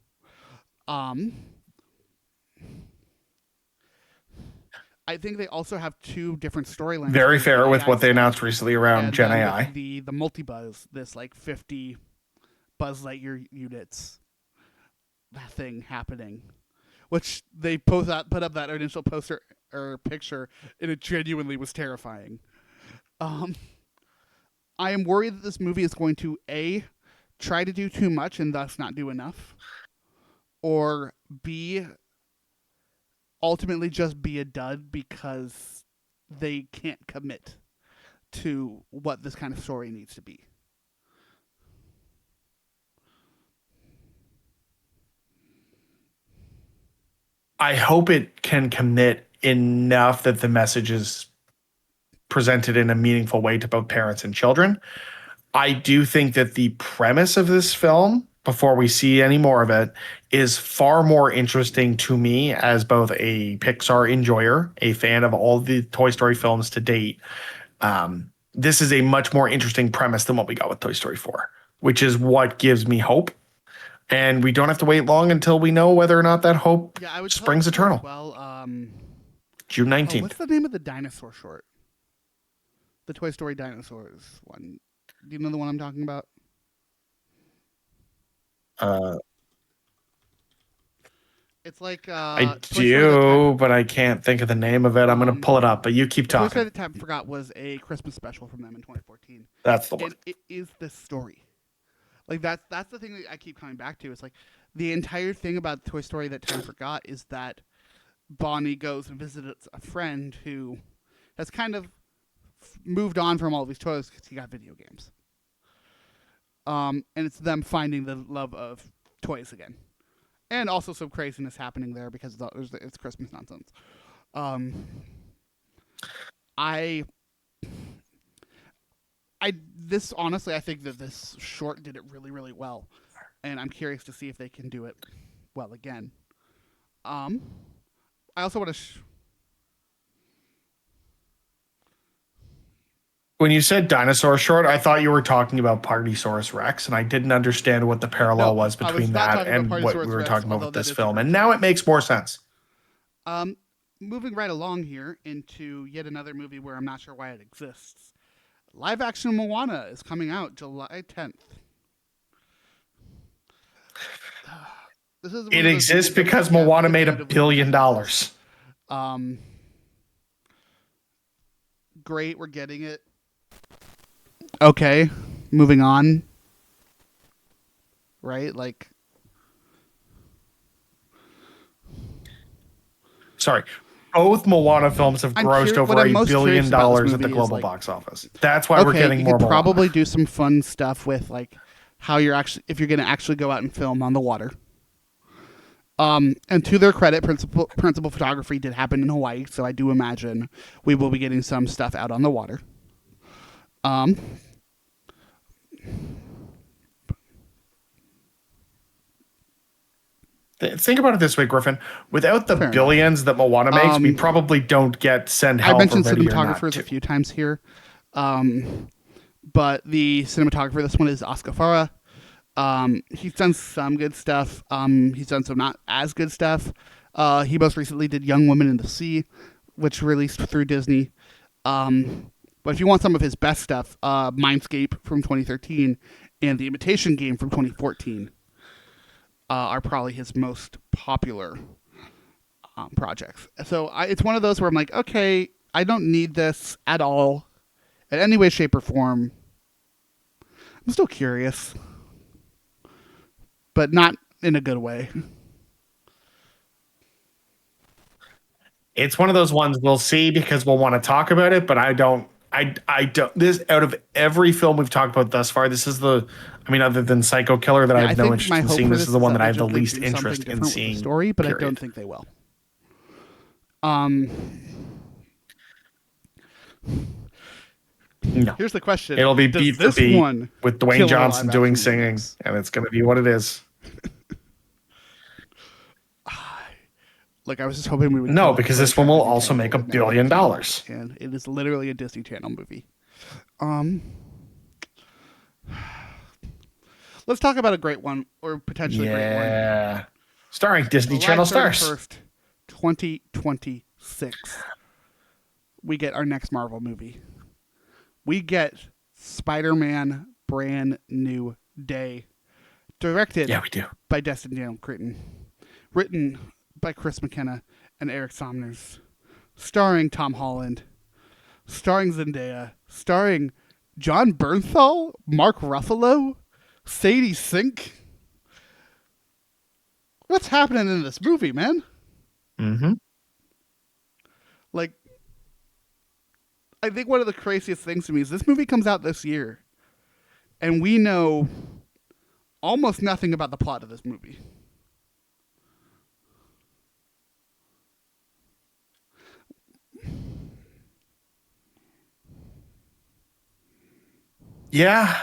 I think they also have two different storylines. Very fair with AI what they stuff, announced recently around and Gen then AI. with the multi-buzz, this like 50 Buzz Lightyear units, that thing happening, which they put up that initial poster or picture, and it genuinely was terrifying. I am worried that this movie is going to A, try to do too much and thus not do enough, or B, ultimately just be a dud because they can't commit to what this kind of story needs to be. I hope it can commit enough that the message is presented in a meaningful way to both parents and children. I do think that the premise of this film, before we see any more of it, is far more interesting to me as both a Pixar enjoyer, a fan of all the Toy Story films to date. This is a much more interesting premise than what we got with Toy Story 4, which is what gives me hope. And we don't have to wait long until we know whether or not that hope springs eternal. Well, June 19th. what's the name of the dinosaur short? The Toy Story dinosaurs one. Do you know the one I'm talking about? It's like I do, but I can't think of the name of it. I'm going to pull it up, but you keep Toy Story talking. that Time Forgot was a Christmas special from them in 2014. That's the one. And it is the story. Like that's the thing that I keep coming back to. It's like the entire thing about Toy Story that Time Forgot is that Bonnie goes and visits a friend who has kind of moved on from all these toys because he got video games. And it's them finding the love of toys again, and also some craziness happening there because it's Christmas nonsense. This honestly, I think that this short did it really, really well, and I'm curious to see if they can do it well again. I also want to. When you said dinosaur short, I thought you were talking about Partysaurus Rex, and I didn't understand what the parallel was between that and what we were talking about with this film. And now it makes more sense. Moving right along here into yet another movie where I'm not sure why it exists. Live action Moana is coming out July 10th. It exists because Moana made $1 billion. Great, we're getting it. Okay, moving on. Right, like. Sorry. Both Moana films have grossed over $1 billion at the global box office. That's why we're getting more Moana. Probably do some fun stuff with like how if you're going to actually go out and film on the water. And to their credit, principal photography did happen in Hawaii, so I do imagine we will be getting some stuff out on the water. Think about it this way, Griffin. Without the billions that Moana makes, we probably don't get Send Help. I mentioned cinematographers a few times here, but the cinematographer this one is Oscar Farah. He's done some good stuff. He's done some not as good stuff. He most recently did Young Woman in the Sea, which released through Disney. But if you want some of his best stuff, Mindscape from 2013 and The Imitation Game from 2014. are probably his most popular projects. So it's one of those where I'm like, okay, I don't need this at all, in any way, shape, or form. I'm still curious, but not in a good way. It's one of those ones we'll see because we'll want to talk about it, but I don't. I don't. This out of every film we've talked about thus far, this is the. I mean, other than Psycho Killer, that I Yeah, I have no think interest my in hope seeing. for This this is the is one that that I have the magically least do something interest in different with the seeing. story, but I period. don't think they will. Um, No, Here's the question: it'll be does Beat for this Beat one with Dwayne kill our Johnson live doing action singing, remakes? and it's going to be what it is. Like I was just hoping we would No, kill it because before this they one tried will to do also Tangled make $1 and now billion. they can't. And it is literally a Disney Channel movie. Um, let's talk about a great one, or potentially a great one. Yeah, starring Disney July Channel stars. 31st, 2026. We get our next Marvel movie. We get Spider-Man Brand New Day. Directed Yeah, we do. by Destin Daniel Cretton. Written by Chris McKenna and Eric Somners. Starring Tom Holland. Starring Zendaya. Starring John Bernthal, Mark Ruffalo, Sadie Sink. What's happening in this movie, man? Mm-hmm. Like, I think one of the craziest things to me is this movie comes out this year, and we know almost nothing about the plot of this movie. Yeah,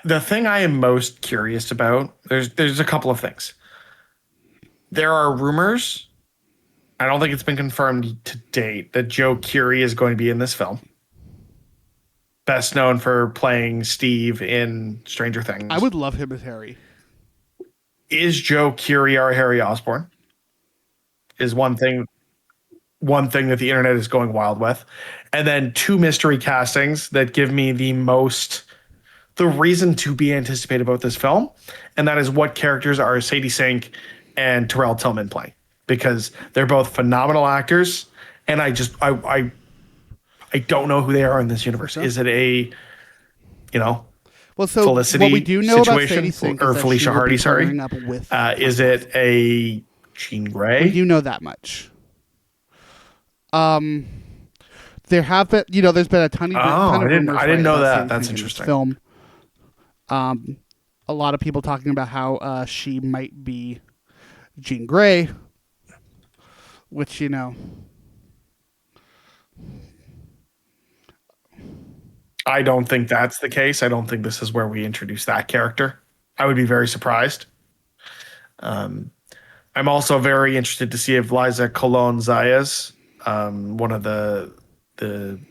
the thing I am most curious about, there's a couple of things. There are rumors. I don't think it's been confirmed to date that Joe Keery is going to be in this film. Best known for playing Steve in Stranger Things. I would love him as Harry. Is Joe Keery our Harry Osborn? Is one thing that the internet is going wild with. And then two mystery castings that give me the reason to be anticipated about this film, and that is what characters are Sadie Sink and Terrell Tillman playing, because they're both phenomenal actors, and I don't know who they are in this universe. Is it a, Well, so Felicity what we do know about situation, Sadie Sink or is that Felicia she will Hardy? be Sorry, partnering up with. is it a Jean Grey? We do know that much. There have been, there's been a ton of I didn't rumors. know about that. Sadie That's Sink in this interesting. film. A lot of people talking about how she might be Jean Grey, which I don't think that's the case. I don't think this is where we introduce that character. I would be very surprised. I'm also very interested to see if Liza Colon Zayas, one of the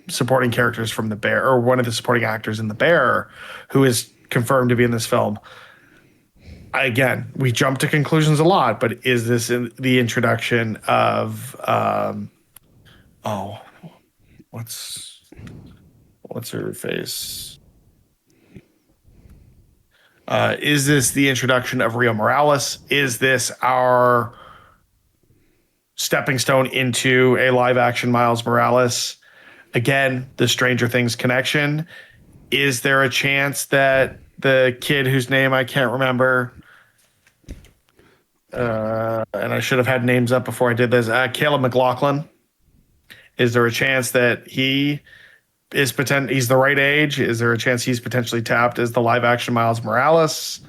supporting characters from The Bear, or one of the supporting actors in The Bear, who is confirmed to be in this film. Again, we jump to conclusions a lot, but is this the introduction of what's her face? Is this the introduction of Rio Morales? Is this our stepping stone into a live action Miles Morales? Again, the Stranger Things connection. Is there a chance that the kid whose name I can't remember, and I should have had names up before I did this, Caleb McLaughlin, is there a chance that he's the right age? Is there a chance he's potentially tapped as the live action Miles Morales?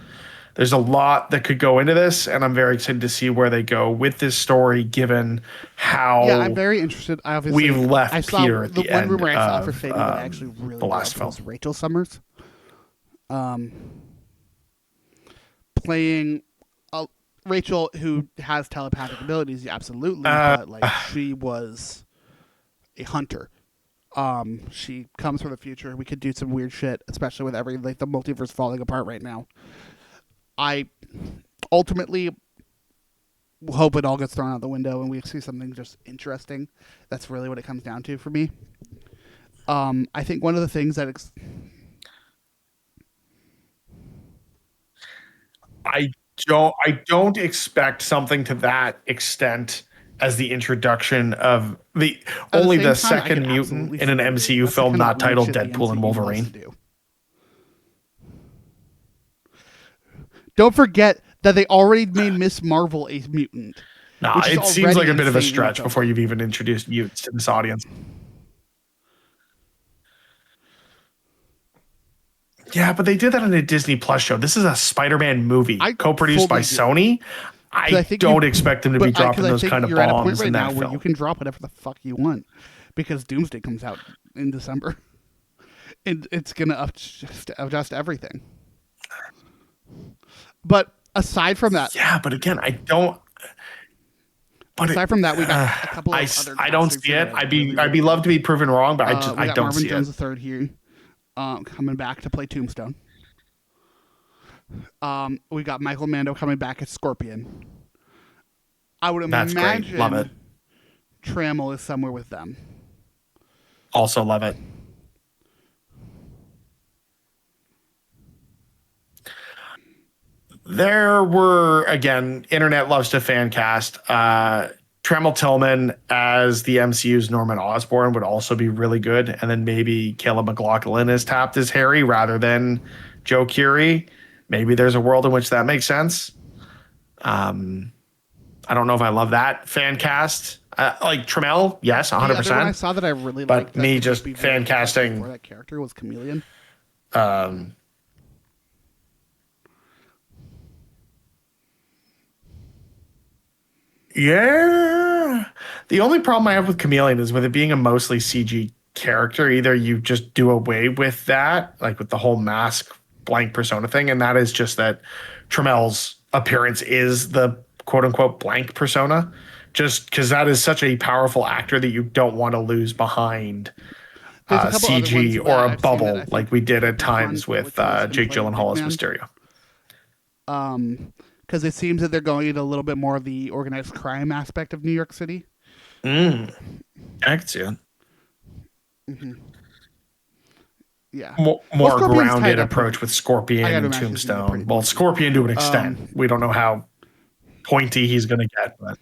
There's a lot that could go into this, and I'm very excited to see where they go with this story, given how I'm very interested. I obviously we've left I saw Peter at the the one end rumor I saw for of, Sadie that I actually really the last loved was film. Rachel Summers, playing Rachel, who has telepathic abilities, absolutely, but like she was a hunter. She comes from the future. We could do some weird shit, especially with the multiverse falling apart right now. I ultimately hope it all gets thrown out the window and we see something just interesting. That's really what it comes down to for me. I think one of the things that I don't expect something to that extent as the introduction of the At the only same the time, I could second mutant absolutely in see an them doing it. MCU That's the film kind of not weird titled shit the Deadpool and MCU loves to Wolverine. do. Don't forget that they already made Miss Marvel a mutant, Nah, which is it seems like already a bit of a insane in its stretch own before right. you've even introduced mutants to this audience. Yeah, but they did that in a Disney Plus show. This is a Spider-Man movie I co-produced by fully do. Sony. Because I I think don't expect them to be because dropping I those think kind of you're at a point bombs right in now that where you film. can drop whatever the fuck you want, because Doomsday comes out in December, and it's gonna adjust everything. But aside from that, Yeah, but again, I don't. But aside from that, we got a couple I of other I don't castings see that it. are I'd be really, I'd really be love good. to be proven wrong, but We I got don't Marvin see Jones it. III here, coming back to play Tombstone. We got Michael Mando coming back as Scorpion. I would That's great. Love it. imagine Trammell is somewhere with them. Also love it. There were again, internet loves to fan cast. Tremel Tillman as the MCU's Norman Osborn would also be really good, and then maybe Caleb McLaughlin is tapped as Harry rather than Joe Curie. Maybe there's a world in which that makes sense. I don't know if I love that fan cast. Like Tremel, yes, The other one I 100%. saw that I really liked But that me could just be fan very interesting casting. for that character was Chameleon. Um, Yeah. The only problem I have with Chameleon is with it being a mostly CG character, either you just do away with that, like with the whole mask blank persona thing, and that is just that Tramel's appearance is the quote unquote blank persona, just because that is such a powerful actor that you don't want to lose behind There's a couple other ones CG or that a I've seen that I bubble think like we did could at be fun times with with this and Jake play Big Gyllenhaal as Man. Mysterio. Because it seems that they're going into a little bit more of the organized crime aspect of New York City. I can see it. Yeah. More Scorpion's tied grounded up approach pretty- with Scorpion I gotta and imagine he's gonna be pretty Tombstone. Well, pointy. Scorpion to an extent. We don't know how pointy he's going to get, but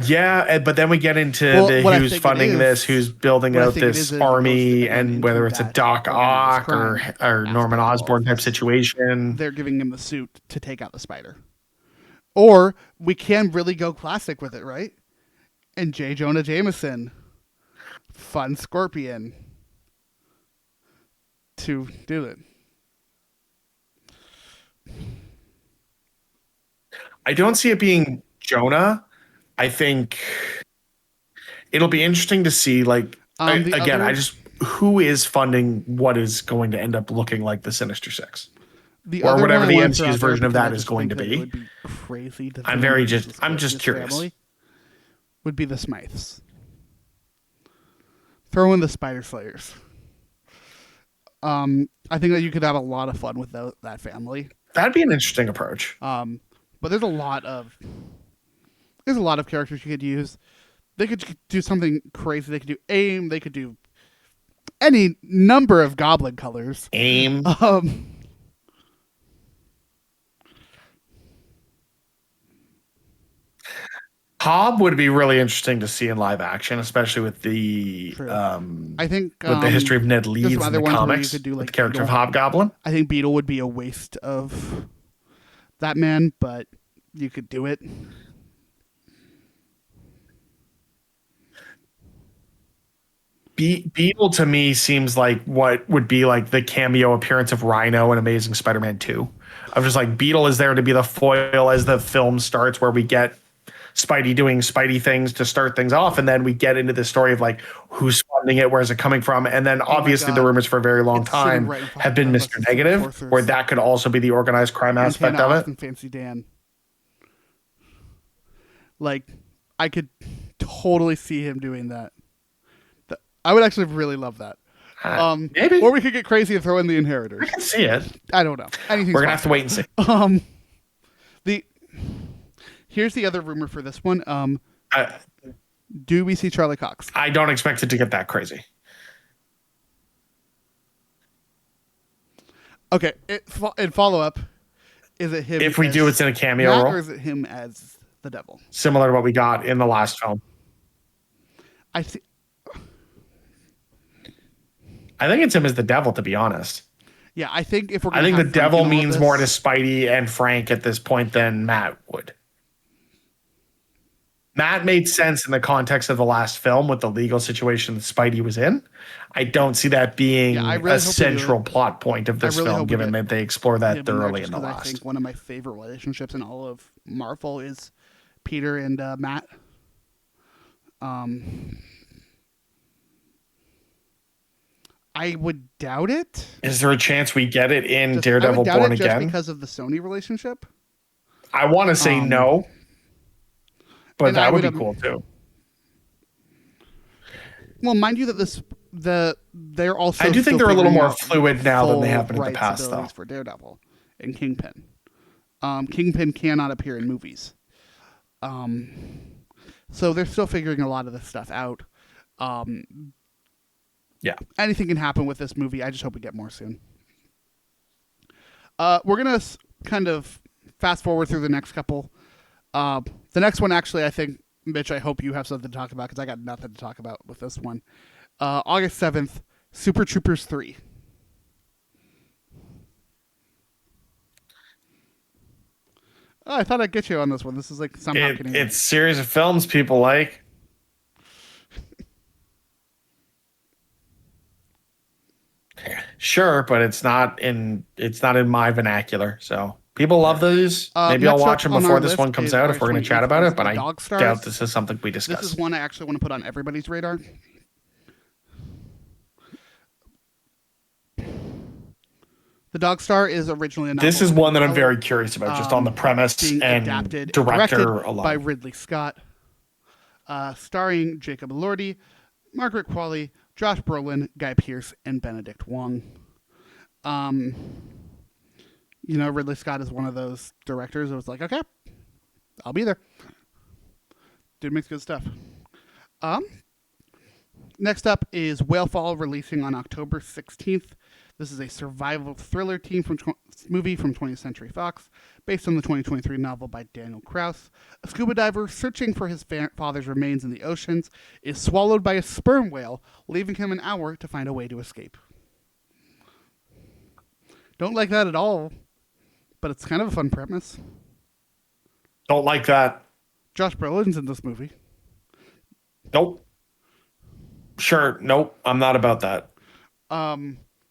yeah. But then we get into what I who's think it funding is- this, who's building what I out think it this is it goes, army, again, and into whether it's a that Doc organized Ock or crime Norman aspect of all Osborn of type this. situation. They're giving him the suit to take out the spider. Or we can really go classic with it, right? And J. Jonah Jameson, fun Scorpion, to do it. I don't see it being Jonah. I think it'll be interesting to see. Like who is funding what is going to end up looking like the Sinister Six, The or other whatever one I the wanna throw MCU's out there version of because I that is just going think to that be. It would be crazy. To I'm film very this just I'm just this curious. family would be the Smythes. Throw in the Spider Slayers. I think that you could have a lot of fun with that family. That'd be an interesting approach. But there's a lot of characters you could use. They could do something crazy. They could do AIM. They could do any number of goblin colors. AIM. Hob would be really interesting to see in live action, especially with the I think with the history of Ned there's Leeds some in other the ones where you comics, could do, with like, the character of Beetle. Hobgoblin. I think Beetle would be a waste of that man, but you could do it. Beetle to me seems like what would be like the cameo appearance of Rhino in Amazing Spider-Man 2. I'm just like, Beetle is there to be the foil as the film starts, where we get Spidey doing Spidey things to start things off, and then we get into the story of like who's funding it, where's it coming from, and then obviously the God. rumors for a very long It's sitting time right in front have been of us, Mr. the Negative, Sorcerers. where that could also be the organized crime aspect Montana of Austin, it. Fancy Dan. Like, I could totally see him doing that. I would actually really love that. Maybe. Or we could get crazy and throw in the I Inheritors. can see it. I don't know. Anything's We're gonna have to possible. wait and see. Here's the other rumor for this one. I, Do we see Charlie Cox? I don't expect it to get that crazy. Okay, in follow up, is it him? If we do, as it's in a cameo Matt, role, or is it him as the devil? similar to what we got in the last film. I think. I think it's him as the devil, to be honest. Yeah, I think if we're I gonna think the have Frank devil in all of means more to this- Spidey and Frank at this point than Matt would. Matt made sense in the context of the last film with the legal situation that Spidey was in. I don't see that being Yeah, I really a hope we do central it. plot point of this really film, hope we given get that they explore that him in there, thoroughly just in the 'cause I last. think one of my favorite relationships in all of Marvel is Peter and Matt. I would doubt it. Is there a chance we get it in I would Daredevil doubt Born it just Again? because of the Sony relationship. I want to say no, but and I that would would, be cool too. Well, mind you that they're also. I do think still they're a little figuring more out fluid now than they full have been in the rights past, though. abilities for Daredevil and Kingpin. Kingpin cannot appear in movies. So they're still figuring a lot of this stuff out. Yeah. Anything can happen with this movie. I just hope we get more soon. We're going to kind of fast forward through the next couple. The next one, actually, I think, Mitch, I hope you have something to talk about because I got nothing to talk about with this one. August 7th, Super Troopers 3. Oh, I thought I'd get you on this one. This is like somehow Canadian. It's a series of films people like. Sure, but it's not in my vernacular. So people love these. Maybe I'll next watch up them on before our this list one comes is out if August we're going to chat 28th about is it. But The I Dog Stars. doubt this is something we discuss. This is one I actually want to put on everybody's radar. The Dog Star is originally a novel. This is one that I'm very curious about, just on the premise being and adapted, director directed alone. by Ridley Scott, starring Jacob Elordi, Margaret Qualley, Josh Brolin, Guy Pearce, and Benedict Wong. Ridley Scott is one of those directors that was like, okay, I'll be there. Dude makes good stuff. Next up is Whalefall, releasing on October 16th. This is a survival thriller movie from 20th Century Fox, based on the 2023 novel by Daniel Kraus. A scuba diver searching for his father's remains in the oceans is swallowed by a sperm whale, leaving him an hour to find a way to escape. Don't like that at all, but it's kind of a fun premise. Don't like that. Josh Brolin's in this movie. Nope. Sure. Nope. I'm not about that.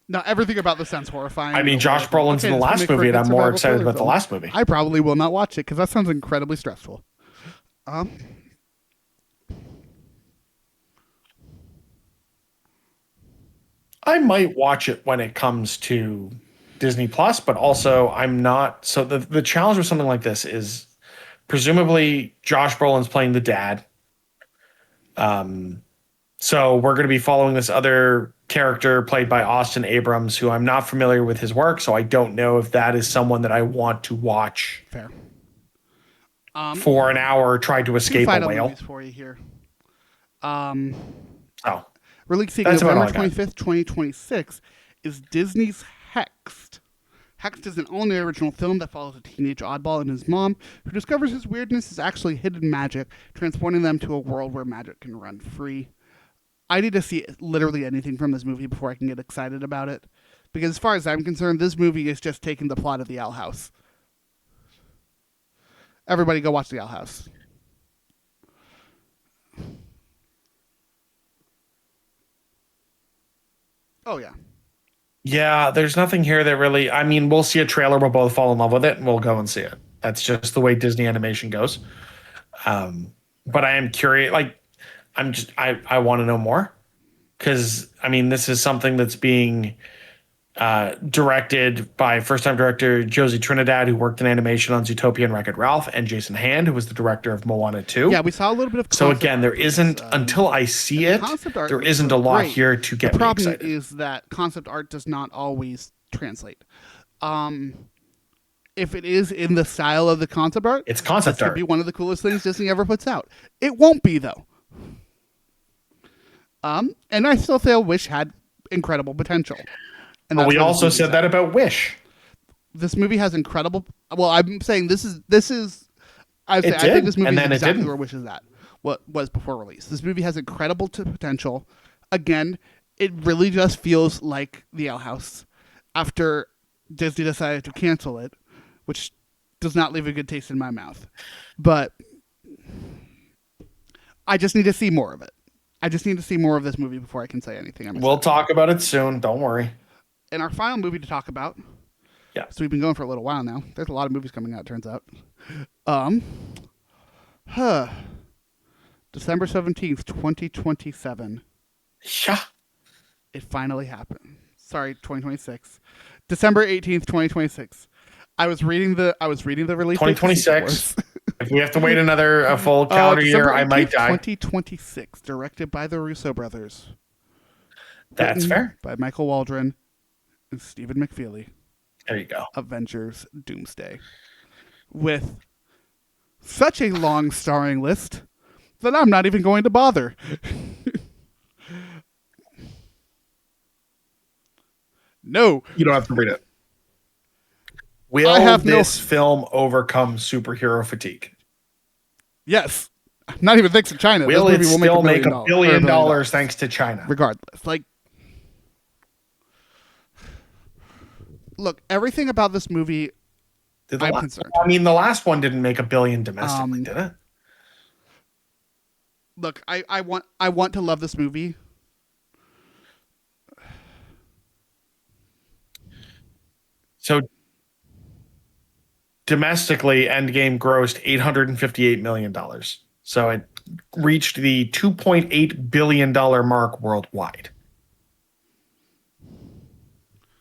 Now, everything about this sounds horrifying. I mean, Josh Brolin's in the last movie, and I'm more excited about the last movie. I probably will not watch it because that sounds incredibly stressful. I might watch it when it comes to Disney Plus, but also I'm not. So the challenge with something like this is presumably Josh Brolin's playing the dad. So we're going to be following this other character played by Austin Abrams, who I'm not familiar with his work, so I don't know if that is someone that I want to watch. Fair. For an hour, try to escape a whale. Movies for you here. Releasing That's about all November I got. 25th, 2026, is Disney's Hexed. Hexed is an all-new original film that follows a teenage oddball and his mom, who discovers his weirdness is actually hidden magic, transporting them to a world where magic can run free. I need to see literally anything from this movie before I can get excited about it. Because as far as I'm concerned, this movie is just taking the plot of The Owl House. Everybody go watch The Owl House. Oh, yeah. Yeah, there's nothing here that really. I mean, we'll see a trailer, we'll both fall in love with it, and we'll go and see it. That's just the way Disney animation goes. But I am curious. Like, I want to know more because I mean, this is something that's being directed by first-time director Josie Trinidad, who worked in animation on Zootopia and Wreck-It Ralph, and Jason Hand, who was the director of Moana 2. Yeah, we saw a little bit of. So again, there isn't until I see it. There isn't a lot here to get the me problem excited. is that concept art does not always translate. If it is in the style of the concept art, It's concept this could art. be one of the coolest things Disney ever puts out. It won't be though. And I still feel Wish had incredible potential. And But that's we where this also movie's said at. that about Wish. This movie has incredible. Well, I'm saying this is. I It think did, this movie and is then it exactly didn't. where Wish is at. What was before release. This movie has incredible potential. Again, it really just feels like The Owl House after Disney decided to cancel it, which does not leave a good taste in my mouth. But I just need to see more of it. I just need to see more of this movie before I can say anything. We'll talk about it soon. Don't worry. And our final movie to talk about. Yeah. So we've been going for a little while now. There's a lot of movies coming out, turns out. December 17th, 2027. Yeah. It finally happened. Sorry, 2026. December 18th, 2026. I was reading the release date for Secret 2026. Wars. If we have to wait a full calendar year, December I might 18th, die. 2026, directed by the Russo brothers. That's Written fair. By Michael Waldron and Stephen McFeely. There you go. Avengers Doomsday. With such a long starring list that I'm not even going to bother. No. You don't have to read it. Will I have this film overcome superhero fatigue? Yes. Not even thanks to China. Will This it movie still make $1 $1 billion thanks to China? Regardless. Like, look, everything about this movie, I'm concerned. I mean, the last one didn't make $1 billion domestically, did it? Look, I want to love this movie. So domestically, Endgame grossed $858 million. So it reached the $2.8 billion mark worldwide,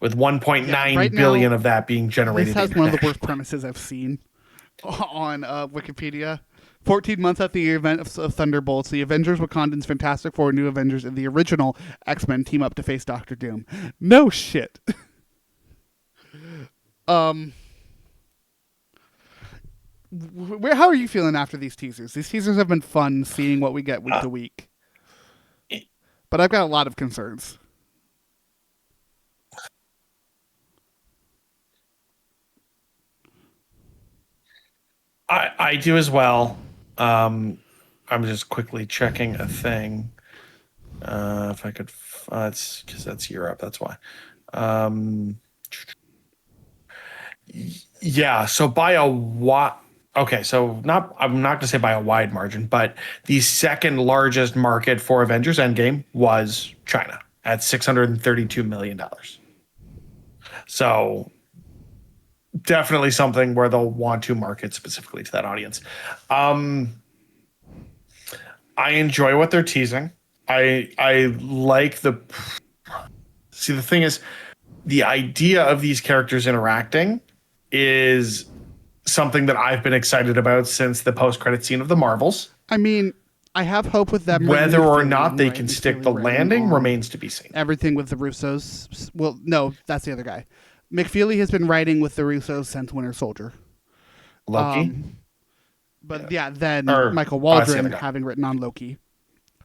with 1.9 billion of that being generated. This has one of the worst premises I've seen on Wikipedia. 14 months after the event of Thunderbolts, the Avengers, Wakandans, Fantastic Four, New Avengers, and the original X-Men team up to face Doctor Doom. No shit. How are you feeling after these teasers? These teasers have been fun, seeing what we get week to week. But I've got a lot of concerns. I do as well. I'm just quickly checking a thing. If I could, it's because that's Europe. That's why. Yeah. So by a okay. So I'm not going to say by a wide margin, but the second largest market for Avengers Endgame was China at $632 million. So definitely something where they'll want to market specifically to that audience. I enjoy what they're teasing. I like the thing is, the idea of these characters interacting is something that I've been excited about since the post-credit scene of the Marvels. I mean, I have hope with them. Whether or not they can stick the landing remains to be seen. Everything with the Russos. Well, no, that's the other guy. McFeely has been writing with the Russos since Winter Soldier. Loki? But then Michael Waldron having written on Loki.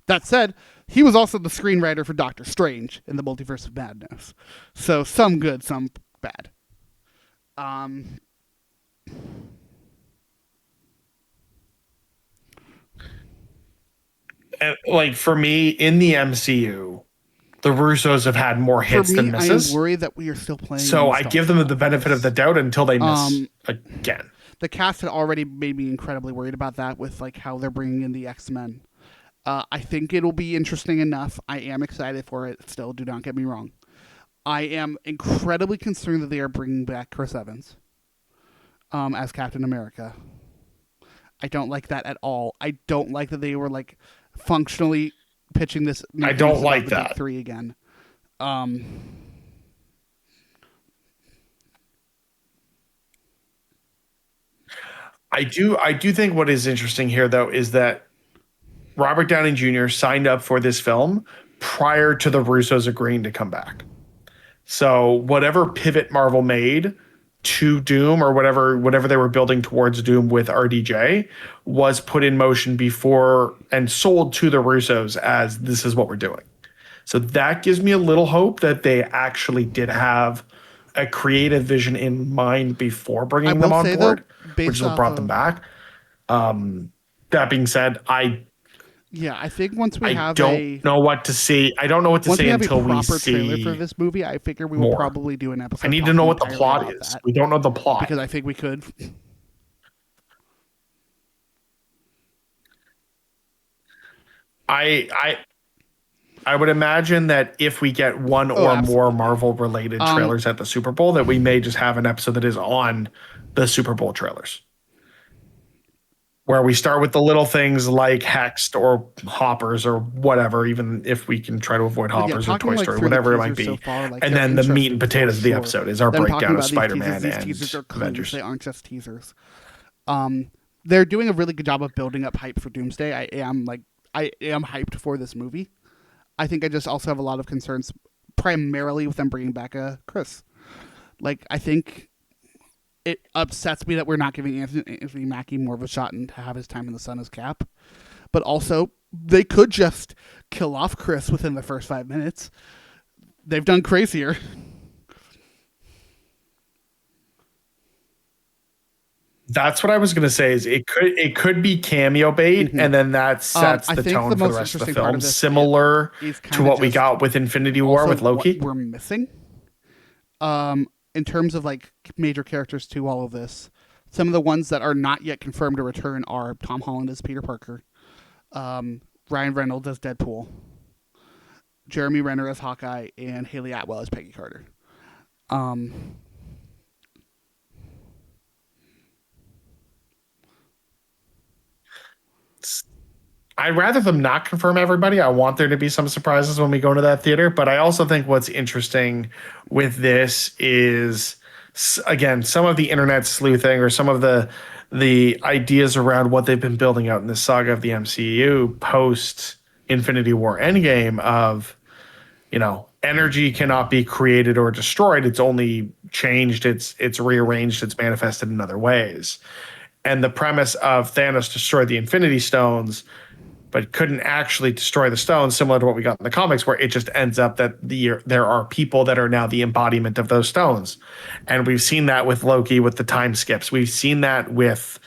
That said, he was also the screenwriter for Doctor Strange in the Multiverse of Madness. So some good, some bad. Like for me, in the MCU, the Russos have had more hits than misses. I am worried that we are still playing. So I give them the benefit of the doubt until they miss again. The cast had already made me incredibly worried about that with like how they're bringing in the X-Men. I think it'll be interesting enough. I am excited for it still. Do not get me wrong. I am incredibly concerned that they are bringing back Chris Evans as Captain America. I don't like that at all. I don't like that they were like functionally pitching this. I don't like that. Big three again. I do think what is interesting here though is that Robert Downey Jr. signed up for this film prior to the Russos agreeing to come back. So whatever pivot Marvel made to Doom or whatever they were building towards Doom with RDJ was put in motion before and sold to the Russos as this is what we're doing. So that gives me a little hope that they actually did have a creative vision in mind before I bringing them will on say board, though, which based is what off brought them of back. That being said, yeah, I think once we I have don't a know what to say. I don't know what to once we say have a until we proper trailer for see this movie, I figure we will more. probably do an I episode need to know talking what the entirely plot about is. that We don't know the plot. because I think we could. I I would imagine that if we get one Oh, or more absolutely. Marvel related Um, trailers at the Super Bowl, that we may just have an episode that is on the Super Bowl trailers. Where we start with the little things like Hexed or Hoppers or whatever, even if we can try to avoid but yeah, Hoppers or talking Toy like Story, through the whatever it might teasers so be. far, like And they're then the meat and interesting for potatoes of the sure. episode is our Them talking breakdown of about Spider-Man these teasers are and clues. Avengers. They aren't just teasers. They're doing a really good job of building up hype for Doomsday. I am hyped for this movie. I think I just also have a lot of concerns, primarily with them bringing back Chris. Like I think it upsets me that we're not giving Anthony Mackie more of a shot and to have his time in the sun as Cap. But also, they could just kill off Chris within the first 5 minutes. They've done crazier. That's what I was gonna say. Is it could be cameo bait, and then that sets I the think tone the for the most rest of the interesting part film, of this similar is to kinda what we just got with Infinity War also with Loki. what we're missing. In terms of like major characters to all of this, some of the ones that are not yet confirmed to return are Tom Holland as Peter Parker, Ryan Reynolds as Deadpool, Jeremy Renner as Hawkeye, and Haley Atwell as Peggy Carter. Um, I'd rather them not confirm everybody. I want there to be some surprises when we go into that theater. But I also think what's interesting with this is, again, some of the internet sleuthing or some of the ideas around what they've been building out in the saga of the MCU post Infinity War Endgame of, energy cannot be created or destroyed. It's only changed. It's rearranged. It's manifested in other ways. And the premise of Thanos destroyed the Infinity Stones, but couldn't actually destroy the stones, similar to what we got in the comics, where it just ends up that there are people that are now the embodiment of those stones. And we've seen that with Loki with the time skips. We've seen that with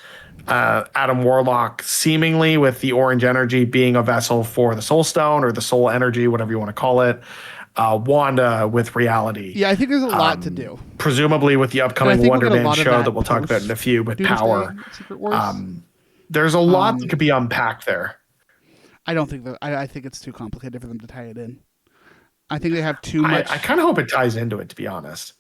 Adam Warlock, seemingly with the orange energy being a vessel for the Soul Stone or the Soul Energy, whatever you want to call it. Wanda with reality. yeah, I think there's a lot to do. Presumably with the And I upcoming think we'll Wonder get a Man lot of show that that we'll talk about in a few with Doomsday Power. Secret Wars. There's a lot that could be unpacked there. I don't think that. I think it's too complicated for them to tie it in. I think they have too much. I kind of hope it ties into it, to be honest.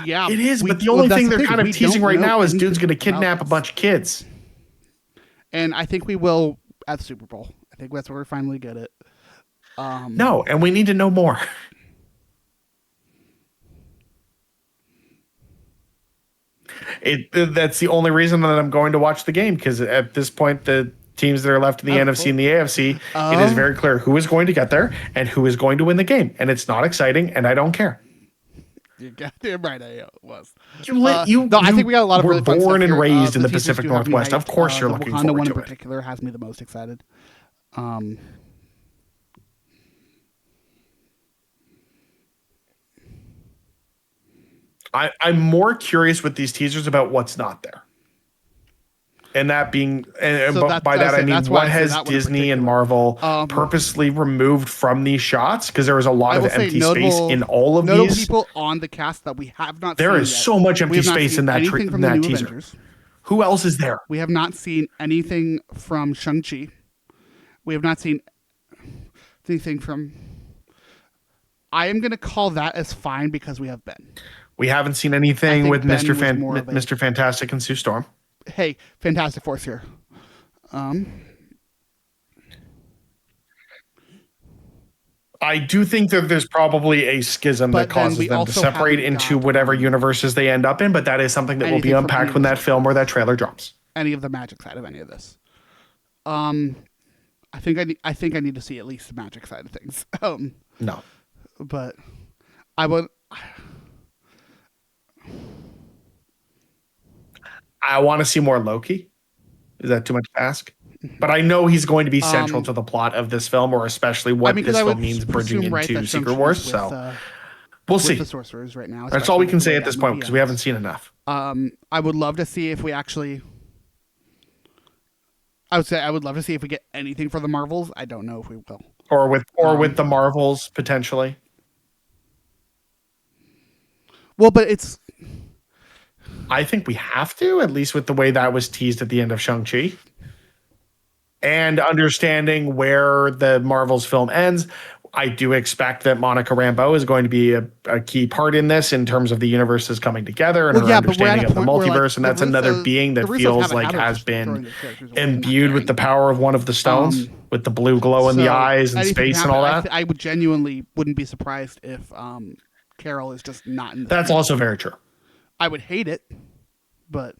Yeah, It is, but the only thing they're kind of teasing right now is dude's going to anything kidnap a about bunch of kids. And I think we will at the Super Bowl. I think that's where we finally get it. No, and we need to know more. That's the only reason that I'm going to watch the game, because at this point, the teams that are left in the NFC and the AFC, it is very clear who is going to get there and who is going to win the game. And it's not exciting, and I don't care. You're goddamn right. I was. No, I think we got a lot of really fun born stuff and here. raised in the teasers Pacific do have me Northwest. hyped. Of course, you're the looking Wakanda forward one to in it. particular has me the most excited. I'm more curious with these teasers about what's not there. And that being, and So that- by that I that's mean, why I what say has that one in Disney and particular. Marvel purposely removed from these shots? Because there was a lot I of will say empty space in all of notable these. people on the cast that we have not There seen is yet. so much We empty have not space seen in that anything from the that new teaser. Avengers. Who else is there? We have not seen anything from Shang-Chi. We have not seen anything from... I am going to call that as fine because we have Ben. We haven't seen anything think with Ben Mr. was more of a- Mr. Fantastic and Sue Storm. Hey, Fantastic Four's here. I do think that there's probably a schism But that then causes we them to also separate haven't into got, whatever universes they end up in, but that is something that will be anything from unpacked when that film or that trailer drops. any of the magic side of any of this. I think I need to see at least the magic side of things. No. But I would. I want to see more Loki. Is that too much to ask? but I know he's going to be central Um, to the plot of this film, or especially I what mean, this because I film would means bridging presume, right, into that Secret Shang-Chi's Wars. with, So we'll with the see. sorcerers right now. That's all we especially can with the say way at that this point movie because we haven't ends. seen enough. I would love to see if we actually. I would say I would love to see if we get anything for the Marvels. I don't know if we will. Or with the Marvels potentially. Well, but it's I think we have to, at least with the way that was teased at the end of Shang-Chi. And understanding where the Marvels film ends, I do expect that Monica Rambeau is going to be a key part in this in terms of the universes coming together and well, her yeah, but we're at understanding a of the point where like multiverse. And the that's another Russos, being the that Russos feels have a like habit of has just been throwing their characters away, not imbued with caring. the power of one of the stones with the blue glow in the So eyes and anything can space and happen. all that. I would genuinely wouldn't be surprised if Carol is just not in this That's movie. also very true. I would hate it, but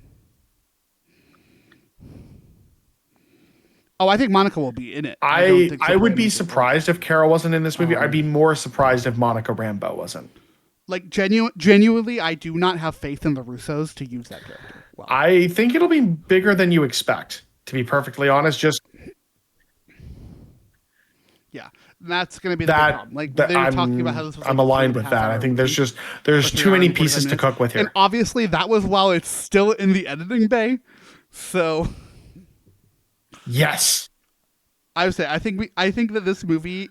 I think Monica will be in it. don't I think I would Sopranos be will. surprised if Carol wasn't in this movie. I'd be more surprised if Monica Rambeau wasn't. Like genuinely, I do not have faith in the Russos to use that character. Well, I think it'll be bigger than you expect, to be perfectly honest. Just yeah, that's going to be the big that, problem. Like that they're talking about how this was like I'm a aligned with 3.5 that. I hour think movie there's for 3 too hours many and 45 pieces to minutes. cook with here. And obviously, that was while it's still in the editing bay. So Yes. I would say I think that this movie,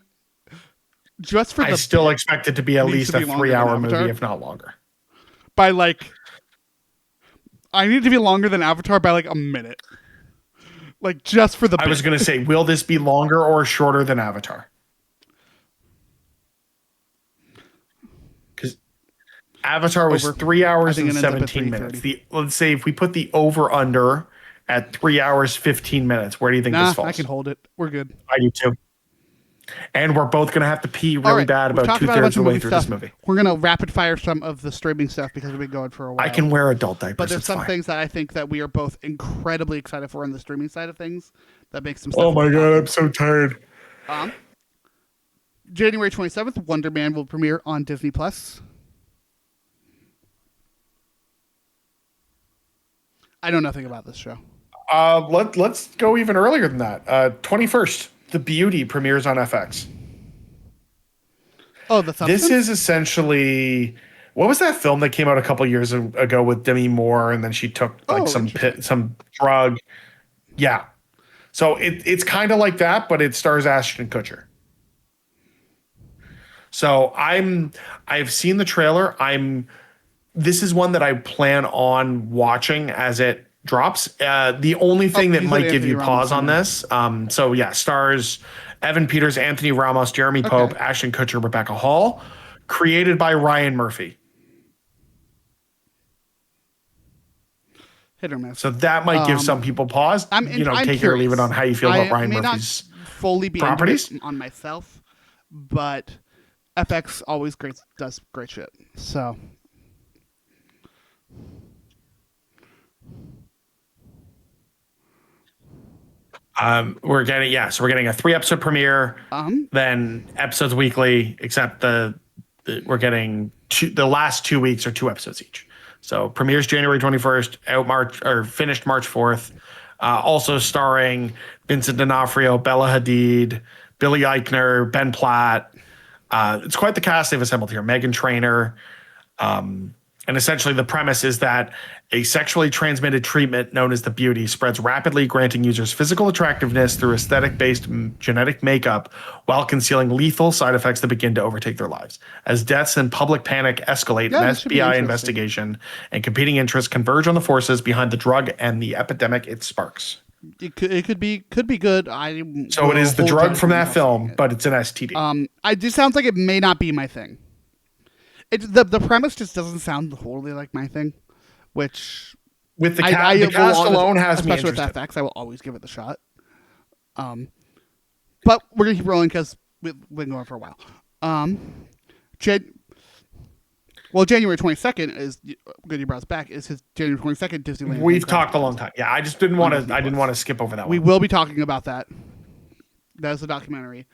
just for I the still bit, expect it to be at needs least to a be longer than 3-hour Avatar. movie, if not longer. by like, I need it to be longer than Avatar by like a minute. Like just for the. I was going to say, will this be longer or shorter than Avatar? Because Avatar was Over. 3 hours I think and it ends up at 17 minutes. 3:30. Let's say if we put the over under at 3 hours 15 minutes, where do you think Nah, this falls? I can hold it. We're good. I do too. And we're both going to have to pee really Alright, bad we've about talked about a 2/3 bunch of the way movie through stuff. this movie. We're gonna rapid fire some of the streaming stuff because we've been going for a while. I can wear adult diapers. But there's it's some fine. things that I think that we are both incredibly excited for on the streaming side of things. That makes some. Oh stuff my worth god, talking. I'm so tired. January 27th, Wonder Man will premiere on Disney Plus. I know nothing about this show. Let's go even earlier than that. 21st, The Beauty premieres on FX. Oh, the Substance? This is essentially, what was that film that came out a couple years ago with Demi Moore, and then she took like Oh, some drug. Yeah, so it's kind of like that, but it stars Ashton Kutcher. So I've seen the trailer. This is one that I plan on watching as it drops. The only thing that you said might give Anthony you pause on Ramos this. So yeah, stars Evan Peters, Anthony Ramos, Jeremy Pope, Ashton Kutcher, Rebecca Hall, created by Ryan Murphy. Hit or miss. So that might give some people pause. I'm Take it or leave it on how you feel about Ryan may Murphy's not fully be properties. into it on myself, but FX always does great shit. So We're getting a 3-episode premiere, then episodes weekly, except we're getting the last 2 weeks are 2 episodes each. So premieres January 21st, finished March 4th. Also starring Vincent D'Onofrio, Bella Hadid, Billy Eichner, Ben Platt. It's quite the cast they've assembled here. Meghan Trainor. And essentially the premise is that a sexually transmitted treatment known as the Beauty spreads rapidly, granting users physical attractiveness through aesthetic-based genetic makeup while concealing lethal side effects that begin to overtake their lives. As deaths and public panic escalate, an this should be FBI interesting. investigation and competing interests converge on the forces behind the drug and the epidemic it sparks. it could be good. So it is the drug from that film, but it's an STD. It just sounds like it may not be my thing. The premise just doesn't sound wholly like my thing, which With the will cast always- alone has me especially with interested. FX, I will always give it the shot. But we're gonna keep rolling because we've been going for a while. January 22nd is Goody Brought Back. Is his January 22nd Disneyland? We've talked a long time. Yeah, I just didn't want to. I didn't want to skip over that We one. will be talking about that. That is a documentary.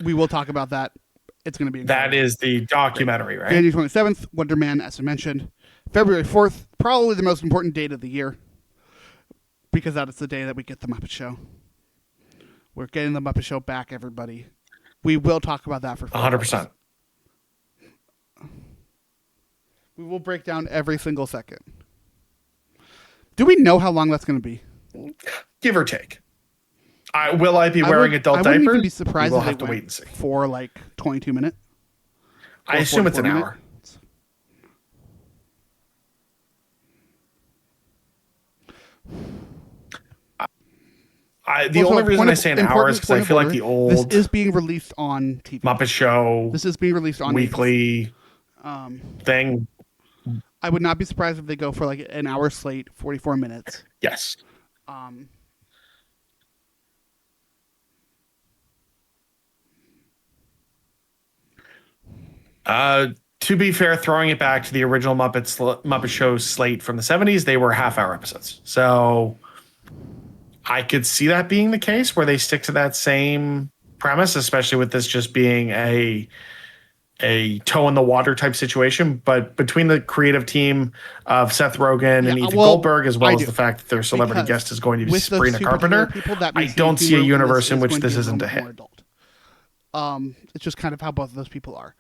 We will talk about that. It's going to be That is the documentary, right? January 27th, Wonder Man, as I mentioned. February 4th, probably the most important date of the year. because that is the day that we get the Muppet Show. We're getting the Muppet Show back, everybody. We will talk about that for 100%. We will break down every single second. Do we know how long that's going to be? Give or take. Will I be wearing adult I diapers? wouldn't even be surprised We'll if have they to went wait and see. for like 22 minutes. I assume it's an 44 hour. minutes. The only reason I say an hour is because I feel like the This old is being released on TV. Muppet Show This is being released on weekly thing. I would not be surprised if they go for like an hour slate, 44 minutes. Yes. To be fair, throwing it back to the original Muppet Show slate from the 70s, they were half-hour episodes. So I could see that being the case where they stick to that same premise, especially with this just being a toe in the water type situation. But between the creative team of Seth Rogen and Ethan Goldberg, as well as the fact that their celebrity guest is going to be Sabrina Carpenter, I don't see a universe in which this isn't a hit. It's just kind of how both of those people are.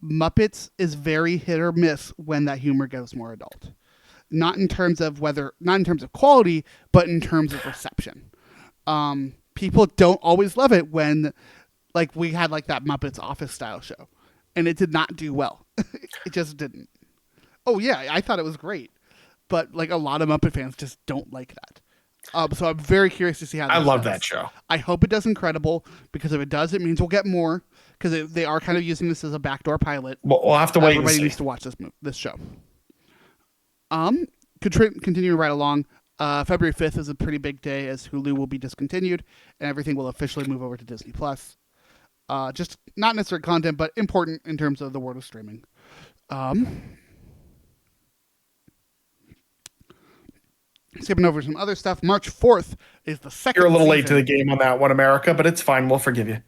Muppets is very hit or miss when that humor goes more adult. Not in terms of quality, but in terms of reception. People don't always love it when, like, we had like that Muppets Office style show, and it did not do well. It just didn't. Oh yeah, I thought it was great, but like a lot of Muppet fans just don't like that. So I'm very curious to see how. I love that show. I hope it does incredible, because if it does, it means we'll get more. Because they are kind of using this as a backdoor pilot. Well, we'll have to wait. Everybody needs to watch this show. Continuing right along. February 5th is a pretty big day, as Hulu will be discontinued and everything will officially move over to Disney Plus. Just not necessary content, but important in terms of the world of streaming. Skipping over some other stuff. March 4th is the second. You're a little season. late to the game on that one, America, but it's fine. We'll forgive you.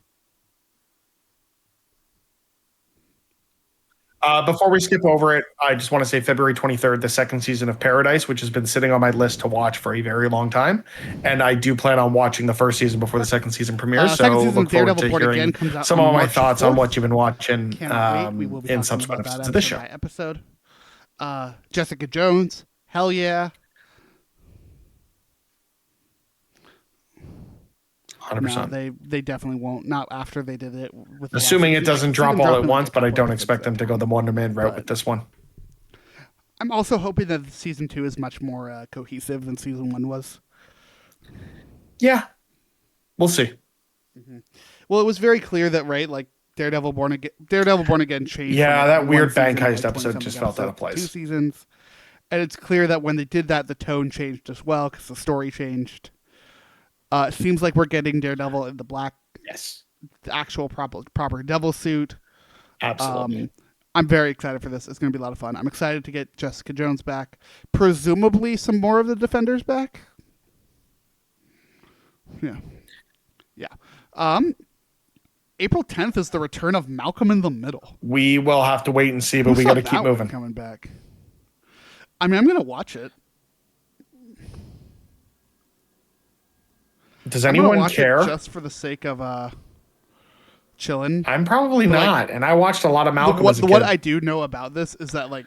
Before we skip over it, I just want to say February 23rd, the second season of Paradise, which has been sitting on my list to watch for a very long time. And I do plan on watching the first season before the second season premieres. So look forward to hearing some of my thoughts on what you've been watching in subsequent episodes of this show. Episode. Jessica Jones. Hell yeah. 100%. No, they definitely won't. Not after they did it. With Assuming it doesn't drop all at once, but I don't expect them to go the Wonder-Man route with this one. I'm also hoping that season 2 is much more cohesive than season 1 was. Yeah, we'll see. Mm-hmm. Well, it was very clear that like Daredevil Born Again changed. Yeah, that weird bank heist episode just felt out of place. 2 seasons, and it's clear that when they did that, the tone changed as well because the story changed. It seems like we're getting Daredevil in the black, the actual proper devil suit. Absolutely. I'm very excited for this. It's going to be a lot of fun. I'm excited to get Jessica Jones back. Presumably some more of the Defenders back. Yeah. April 10th is the return of Malcolm in the Middle. We will have to wait and see, but we got to keep moving. Coming back. I mean, I'm going to watch it. Does anyone care? Just for the sake of chilling. I'm probably not, and I watched a lot of Malcolm as a kid. What I do know about this is that like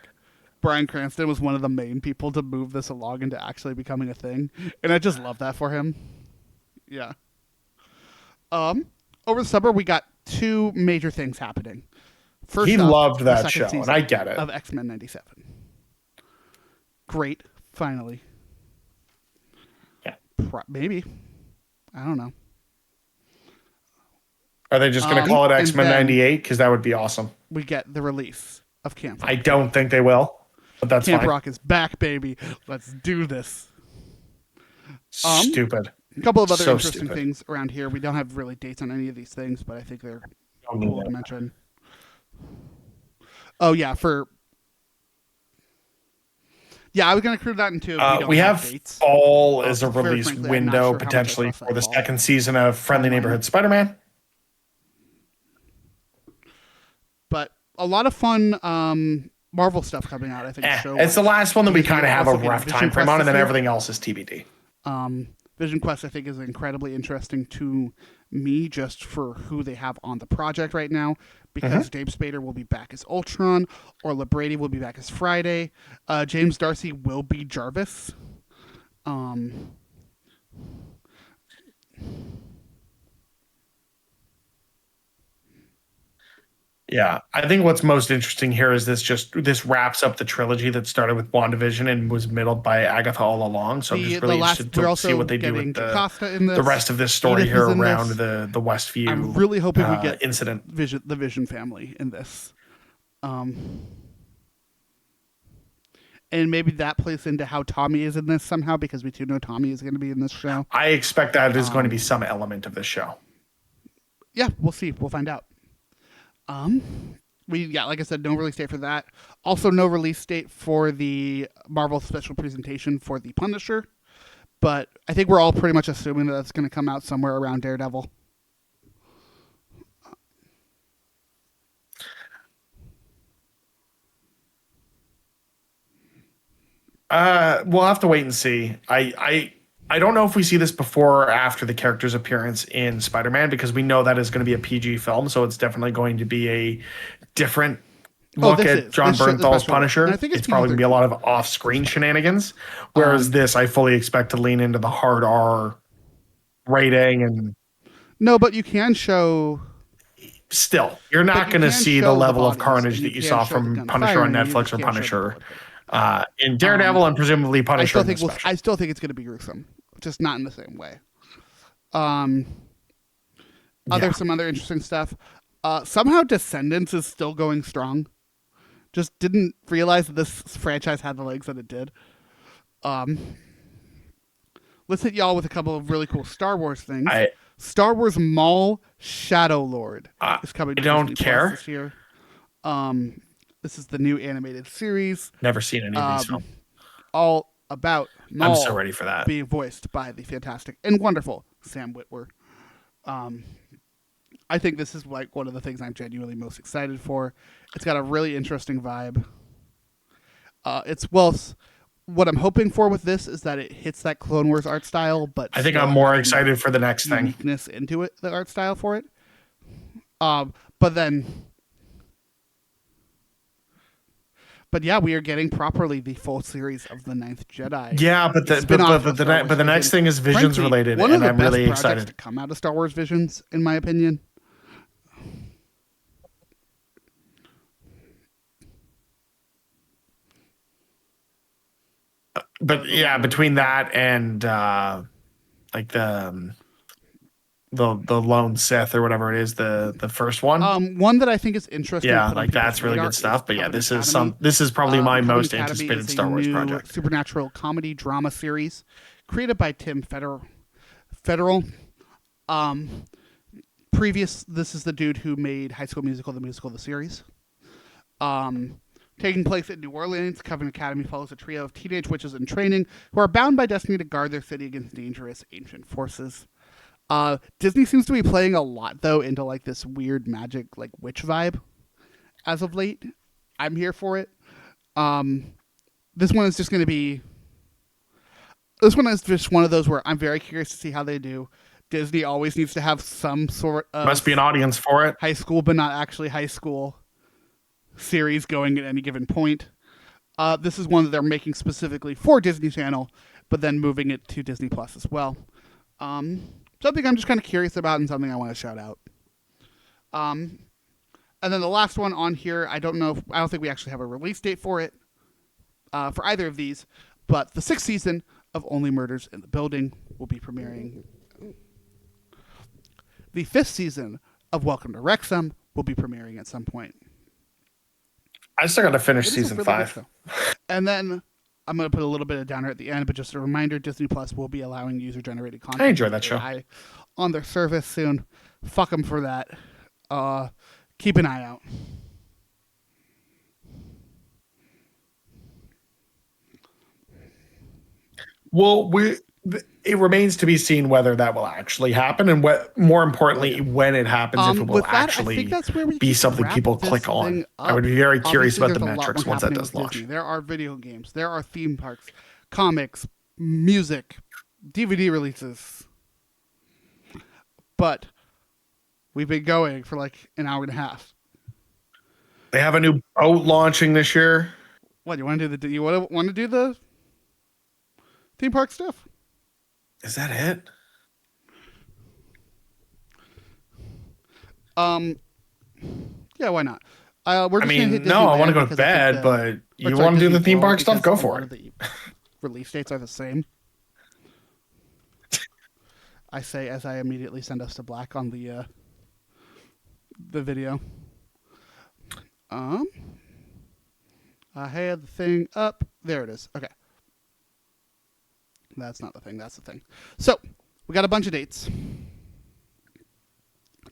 Bryan Cranston was one of the main people to move this along into actually becoming a thing, and I just love that for him. Yeah. Over the summer we got 2 major things happening. First, he loved that show, and I get it. Of X-Men '97. Great, finally. Yeah. Maybe. I don't know. Are they just going to call it X-Men '98? Because that would be awesome. We get the release of Camp Rock. I don't think they will, but that's Camp fine. Rock is back, baby. Let's do this. Stupid. A couple of other interesting things around here. We don't have really dates on any of these things, but I think they're cool to mention. Oh, yeah. I was going to include that into. We have dates. fall as a release window potentially for the second season of Friendly Neighborhood Spider-Man. But a lot of fun Marvel stuff coming out, I think. It's the last one that we kind of have a rough time frame on, and then everything else is TBD. Vision Quest, I think, is incredibly interesting to me just for who they have on the project right now, because Dave Spader will be back as Ultron, Orla Brady will be back as Friday, James Darcy will be Jarvis. Um, Yeah, I think what's most interesting here is this wraps up the trilogy that started with WandaVision and was middled by Agatha all along. So I'm just really interested we're to see also what they do getting with Jocasta in the this. rest of this story Edith here is in around this. the Westview I'm really hoping we get incident. the Vision family in this. And maybe that plays into how Tommy is in this somehow, because we do know Tommy is going to be in this show. I expect that is going to be some element of this show. Yeah, we'll see. We'll find out. Like I said, no release date for that. Also, no release date for the Marvel special presentation for the Punisher. But I think we're all pretty much assuming that that's going to come out somewhere around Daredevil. We'll have to wait and see. I don't know if we see this before or after the character's appearance in Spider-Man, because we know that is going to be a PG film, so it's definitely going to be a different look at John Bernthal's Punisher. I think it's probably going to be a lot of off-screen shenanigans, whereas this I fully expect to lean into the hard R rating. And no, but you can show. Still, you're not going to see the level of carnage that you saw from Punisher on Netflix or Punisher in Daredevil, and presumably Punisher. I still think it's going to be gruesome, just not in the same way. Some other interesting stuff. Somehow Descendants is still going strong. Just didn't realize that this franchise had the legs that it did. Let's hit y'all with a couple of really cool Star Wars things. Star Wars Maul Shadow Lord is coming to Disney Plus this year. This is the new animated series. Never seen any of these films. All about Maul. I'm so ready for that. Being voiced by the fantastic and wonderful Sam Witwer. I think this is like one of the things I'm genuinely most excited for. It's got a really interesting vibe. What I'm hoping for with this is that it hits that Clone Wars art style, but I think I'm more excited for the next thing. Uniqueness into it, the art style for it. But yeah, we are getting properly the full series of the Ninth Jedi. Yeah, but the next thing is Visions related, and I'm really excited to come out of Star Wars Visions, in my opinion. But yeah, between that and like the Lone Sith or whatever it is, the first one. One that I think is interesting. Yeah, like that's really good stuff. But yeah, this is probably my most anticipated Star Wars project. Supernatural comedy drama series created by Tim Federal. This is the dude who made High School Musical, the series. Taking place in New Orleans, Coven Academy follows a trio of teenage witches in training who are bound by destiny to guard their city against dangerous ancient forces. Disney seems to be playing a lot, though, into like this weird magic, like witch vibe as of late. I'm here for it. This one is just one of those where I'm very curious to see how they do. Disney always needs to have some sort of must be an audience for it. High school, but not actually high school series going at any given point. This is one that they're making specifically for Disney Channel, but then moving it to Disney Plus as well. Something I'm just kind of curious about and something I want to shout out. And then the last one on here, I don't think we actually have a release date for it, for either of these, but the 6th season of Only Murders in the Building will be premiering. The 5th season of Welcome to Wrexham will be premiering at some point. I still got to finish season 5. And then I'm going to put a little bit of downer at the end, but just a reminder, Disney Plus will be allowing user-generated content. I enjoy that show. On their service soon. Fuck them for that. Keep an eye out. Well, it remains to be seen whether that will actually happen, and more importantly, when it happens, if it will actually be something people click on. I would be very curious about the metrics once that does launch. There are video games, there are theme parks, comics, music, DVD releases. But we've been going for like an hour and a half. They have a new boat launching this year. What, you want to do the? You want to do the theme park stuff? Is that it? Yeah, why not? We're I just gonna hit mean, no, I want to go to because I think bed, but or you sorry, want to do the Disney theme World, park stuff? because Go a for lot it. of the release dates are the same. I say as I immediately send us to black on the video. I had the thing up. There it is. Okay. That's not the thing. That's the thing. So, we got a bunch of dates.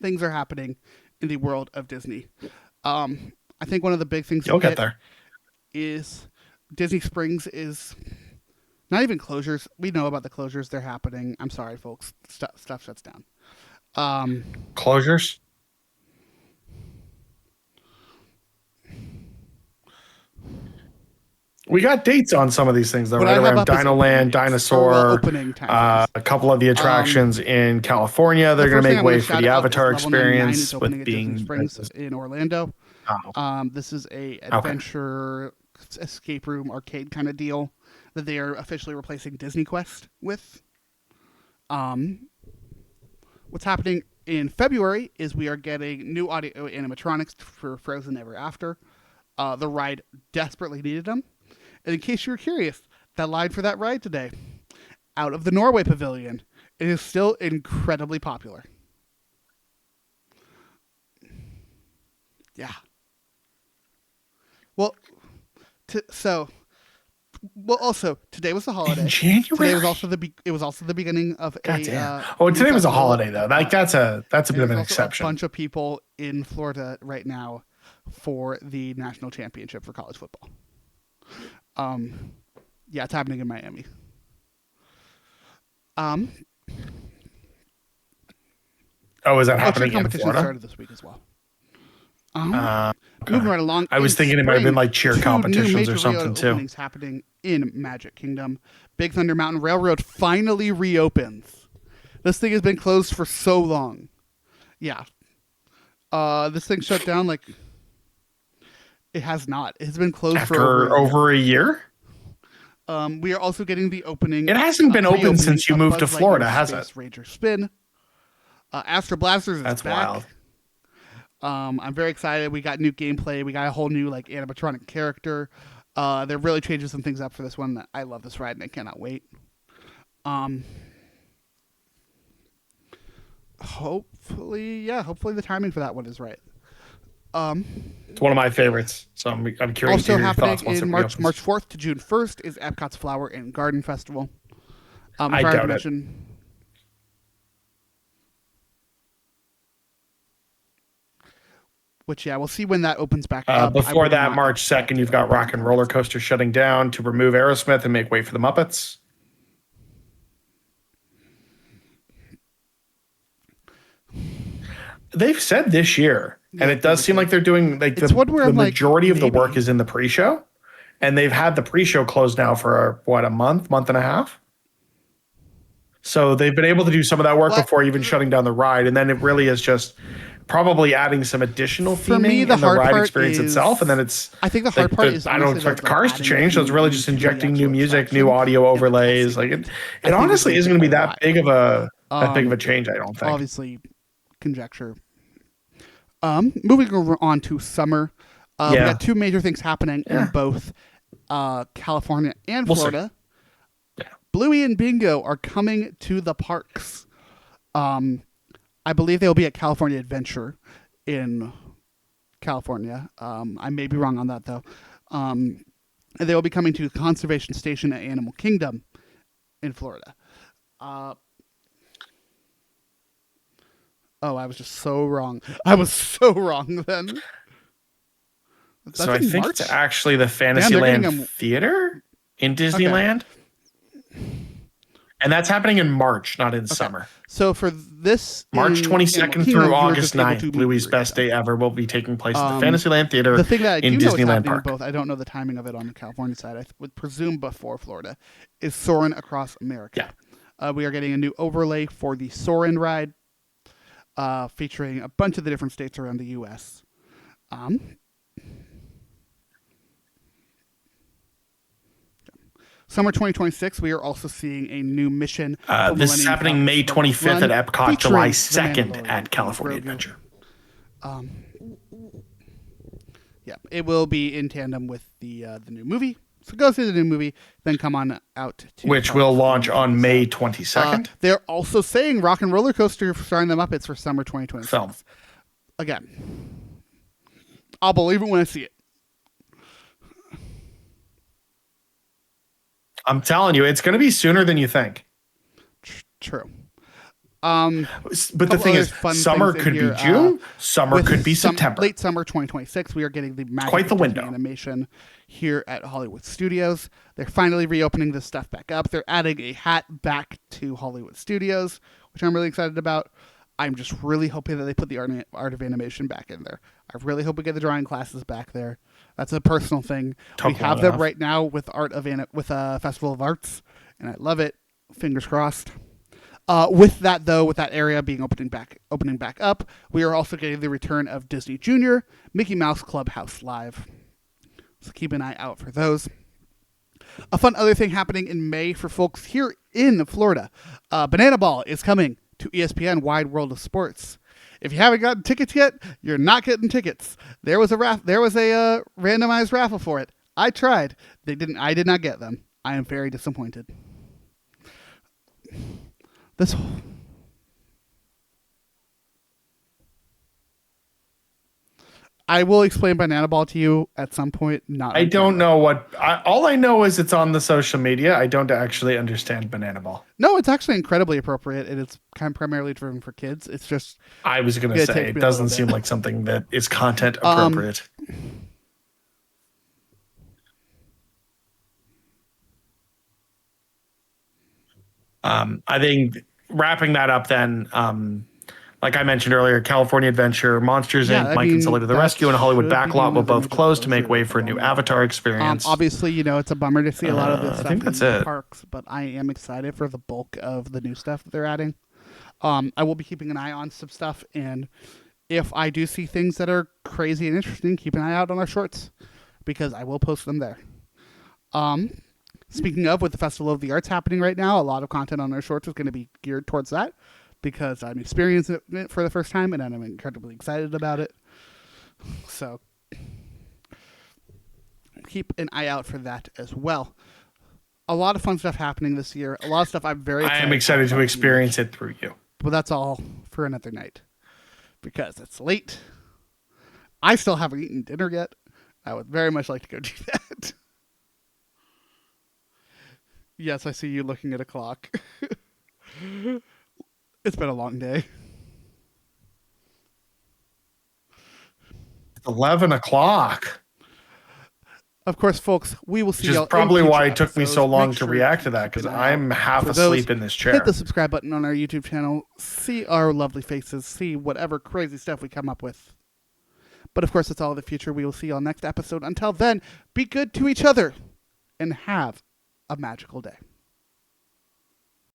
Things are happening in the world of Disney. I think one of the big things You'll get there. is Disney Springs is not even closures. We know about the closures. They're happening. I'm sorry, folks. Stuff shuts down. Closures? We got dates on some of these things, though, What right? I have Around up is Dino opening Land, dates, or, Dinosaur, opening time. a couple of the attractions in California. They're going to make way for the Avatar experience with being Springs in Orlando. Oh. This is a adventure escape room arcade kind of deal that they are officially replacing Disney Quest with. What's happening in February is we are getting new audio animatronics for Frozen Ever After. The ride desperately needed them. And in case you were curious, that line for that ride today, out of the Norway Pavilion, it is still incredibly popular. Yeah. Well, also today was the holiday. In January. Today was also the beginning of today was a holiday though. Like that's a bit of an exception. A bunch of people in Florida right now for the national championship for college football. Yeah, it's happening in Miami. Oh, is that happening in competition Florida? Started this week as well. Moving right along. I was thinking it might have been like cheer competitions or something too. Openings happening in Magic Kingdom. Big Thunder Mountain Railroad finally reopens. This thing has been closed for so long. Yeah. This thing shut down like it has not. It has been closed for over a year. We are also getting the opening. It hasn't been open since you moved to Florida, has it? Ranger Spin. Astro Blasters is That's back. wild. I'm very excited. We got new gameplay. We got a whole new like animatronic character. They're really changing some things up for this one. I love this ride and I cannot wait. Hopefully the timing for that one is right. It's one of my favorites, so I'm curious also to hear your thoughts happening once it in reopens. March 4th to June 1st is Epcot's Flower and Garden Festival. I doubt it. Which, yeah, we'll see when that opens back up. Before that, March 2nd, you've got Rock and Roller Coaster shutting down to remove Aerosmith and make way for the Muppets. They've said this year, and it does seem like they're doing like the majority of the work is in the pre-show, and they've had the pre-show closed now for a month and a half. So they've been able to do some of that work before even shutting down the ride, and then it really is just probably adding some additional theming in the ride experience itself, and then it's. I think the hard part is I don't expect the cars to change, so it's really just injecting new music, new audio overlays. Like it honestly isn't going to be that big of a change. I don't think. Obviously, conjecture. Moving on to summer, we got two major things happening in both California and Florida. Bluey and Bingo are coming to the parks. I believe they will be at California Adventure in California. I may be wrong on that, though. And they will be coming to Conservation Station at Animal Kingdom in Florida. Oh, I was just so wrong. I was so wrong then. So I think it's actually the Fantasyland Theater in Disneyland. Okay. And that's happening in March, not in summer. So for this March 22nd through August 9th, Bluey's Best Day Ever will be taking place at the Fantasyland Theater the thing that I in do know Disneyland Park. Both, I don't know the timing of it on the California side. I would presume before Florida is Soarin' Across America. We are getting a new overlay for the Soarin' ride, featuring a bunch of the different states around the U.S. Summer 2026, we are also seeing a new mission. for This is Millennium happening Falcon May Development 25th Run, at Epcot, featuring July the 2nd Mandalorian at and California Grogu. Adventure. Yeah, it will be in tandem with the new movie. So go see the new movie, then come on out to Which will launch on May Uh, 22nd. they're also saying Rock and Roller Coaster starring the Muppets for summer 2026. Film. Again, I'll believe it when I see it. I'm telling you, it's going to be sooner than you think. True. But the Couple thing other is, fun summer things in could be here, June, summer With could be September. Late summer 2026, we are getting the Magic Quite the of Disney window. Animation here at Hollywood Studios. They're finally reopening this stuff back up. They're adding a hat back to Hollywood Studios, which I'm really excited about. I'm just really hoping that they put the art of animation back in there. I really hope we get the drawing classes back there. That's a personal thing. Took we have long them enough. right now with Festival of Arts, and I love it. Fingers crossed. With that area being opening back up, we are also getting the return of Disney Junior, Mickey Mouse Clubhouse Live. So keep an eye out for those. A fun other thing happening in May for folks here in Florida, Banana Ball is coming to ESPN Wide World of Sports. If you haven't gotten tickets yet, you're not getting tickets. There was a randomized raffle for it. I tried. I did not get them. I am very disappointed. I will explain Banana Ball to you at some point. I don't know all I know is it's on the social media. I don't actually understand Banana Ball. No, it's actually incredibly appropriate, and it's kind of primarily driven for kids. It's just I was going to Yeah, say, take it me a doesn't little seem bit. like something that is content appropriate. I think wrapping that up then, like I mentioned earlier, California Adventure, Monsters Yeah, Inc., I Mike mean, and Sully to the that Rescue, and Hollywood should be Backlot one will of the both major close to make closures way for a new along Avatar experience. obviously, it's a bummer to see a lot of this I stuff think in that's the it. parks, but I am excited for the bulk of the new stuff that they're adding. I will be keeping an eye on some stuff, and if I do see things that are crazy and interesting, keep an eye out on our shorts, because I will post them there. Speaking of, with the Festival of the Arts happening right now, a lot of content on our shorts is going to be geared towards that, because I'm experiencing it for the first time, and I'm incredibly excited about it. So keep an eye out for that as well. A lot of fun stuff happening this year. A lot of stuff I'm very I excited am excited to about experience it through you. But that's all for another night, because it's late. I still haven't eaten dinner yet. I would very much like to go do that. Yes, I see you looking at a clock. It's been a long day. It's 11 o'clock. Of course, folks, we will see Which is y'all in probably future why it took me episodes. so long Make to sure react to that, because keep an eye I'm out half for asleep those. in this chair. Hit the subscribe button on our YouTube channel. See our lovely faces. See whatever crazy stuff we come up with. But of course, it's all in the future. We will see y'all next episode. Until then, be good to each other and have a magical day.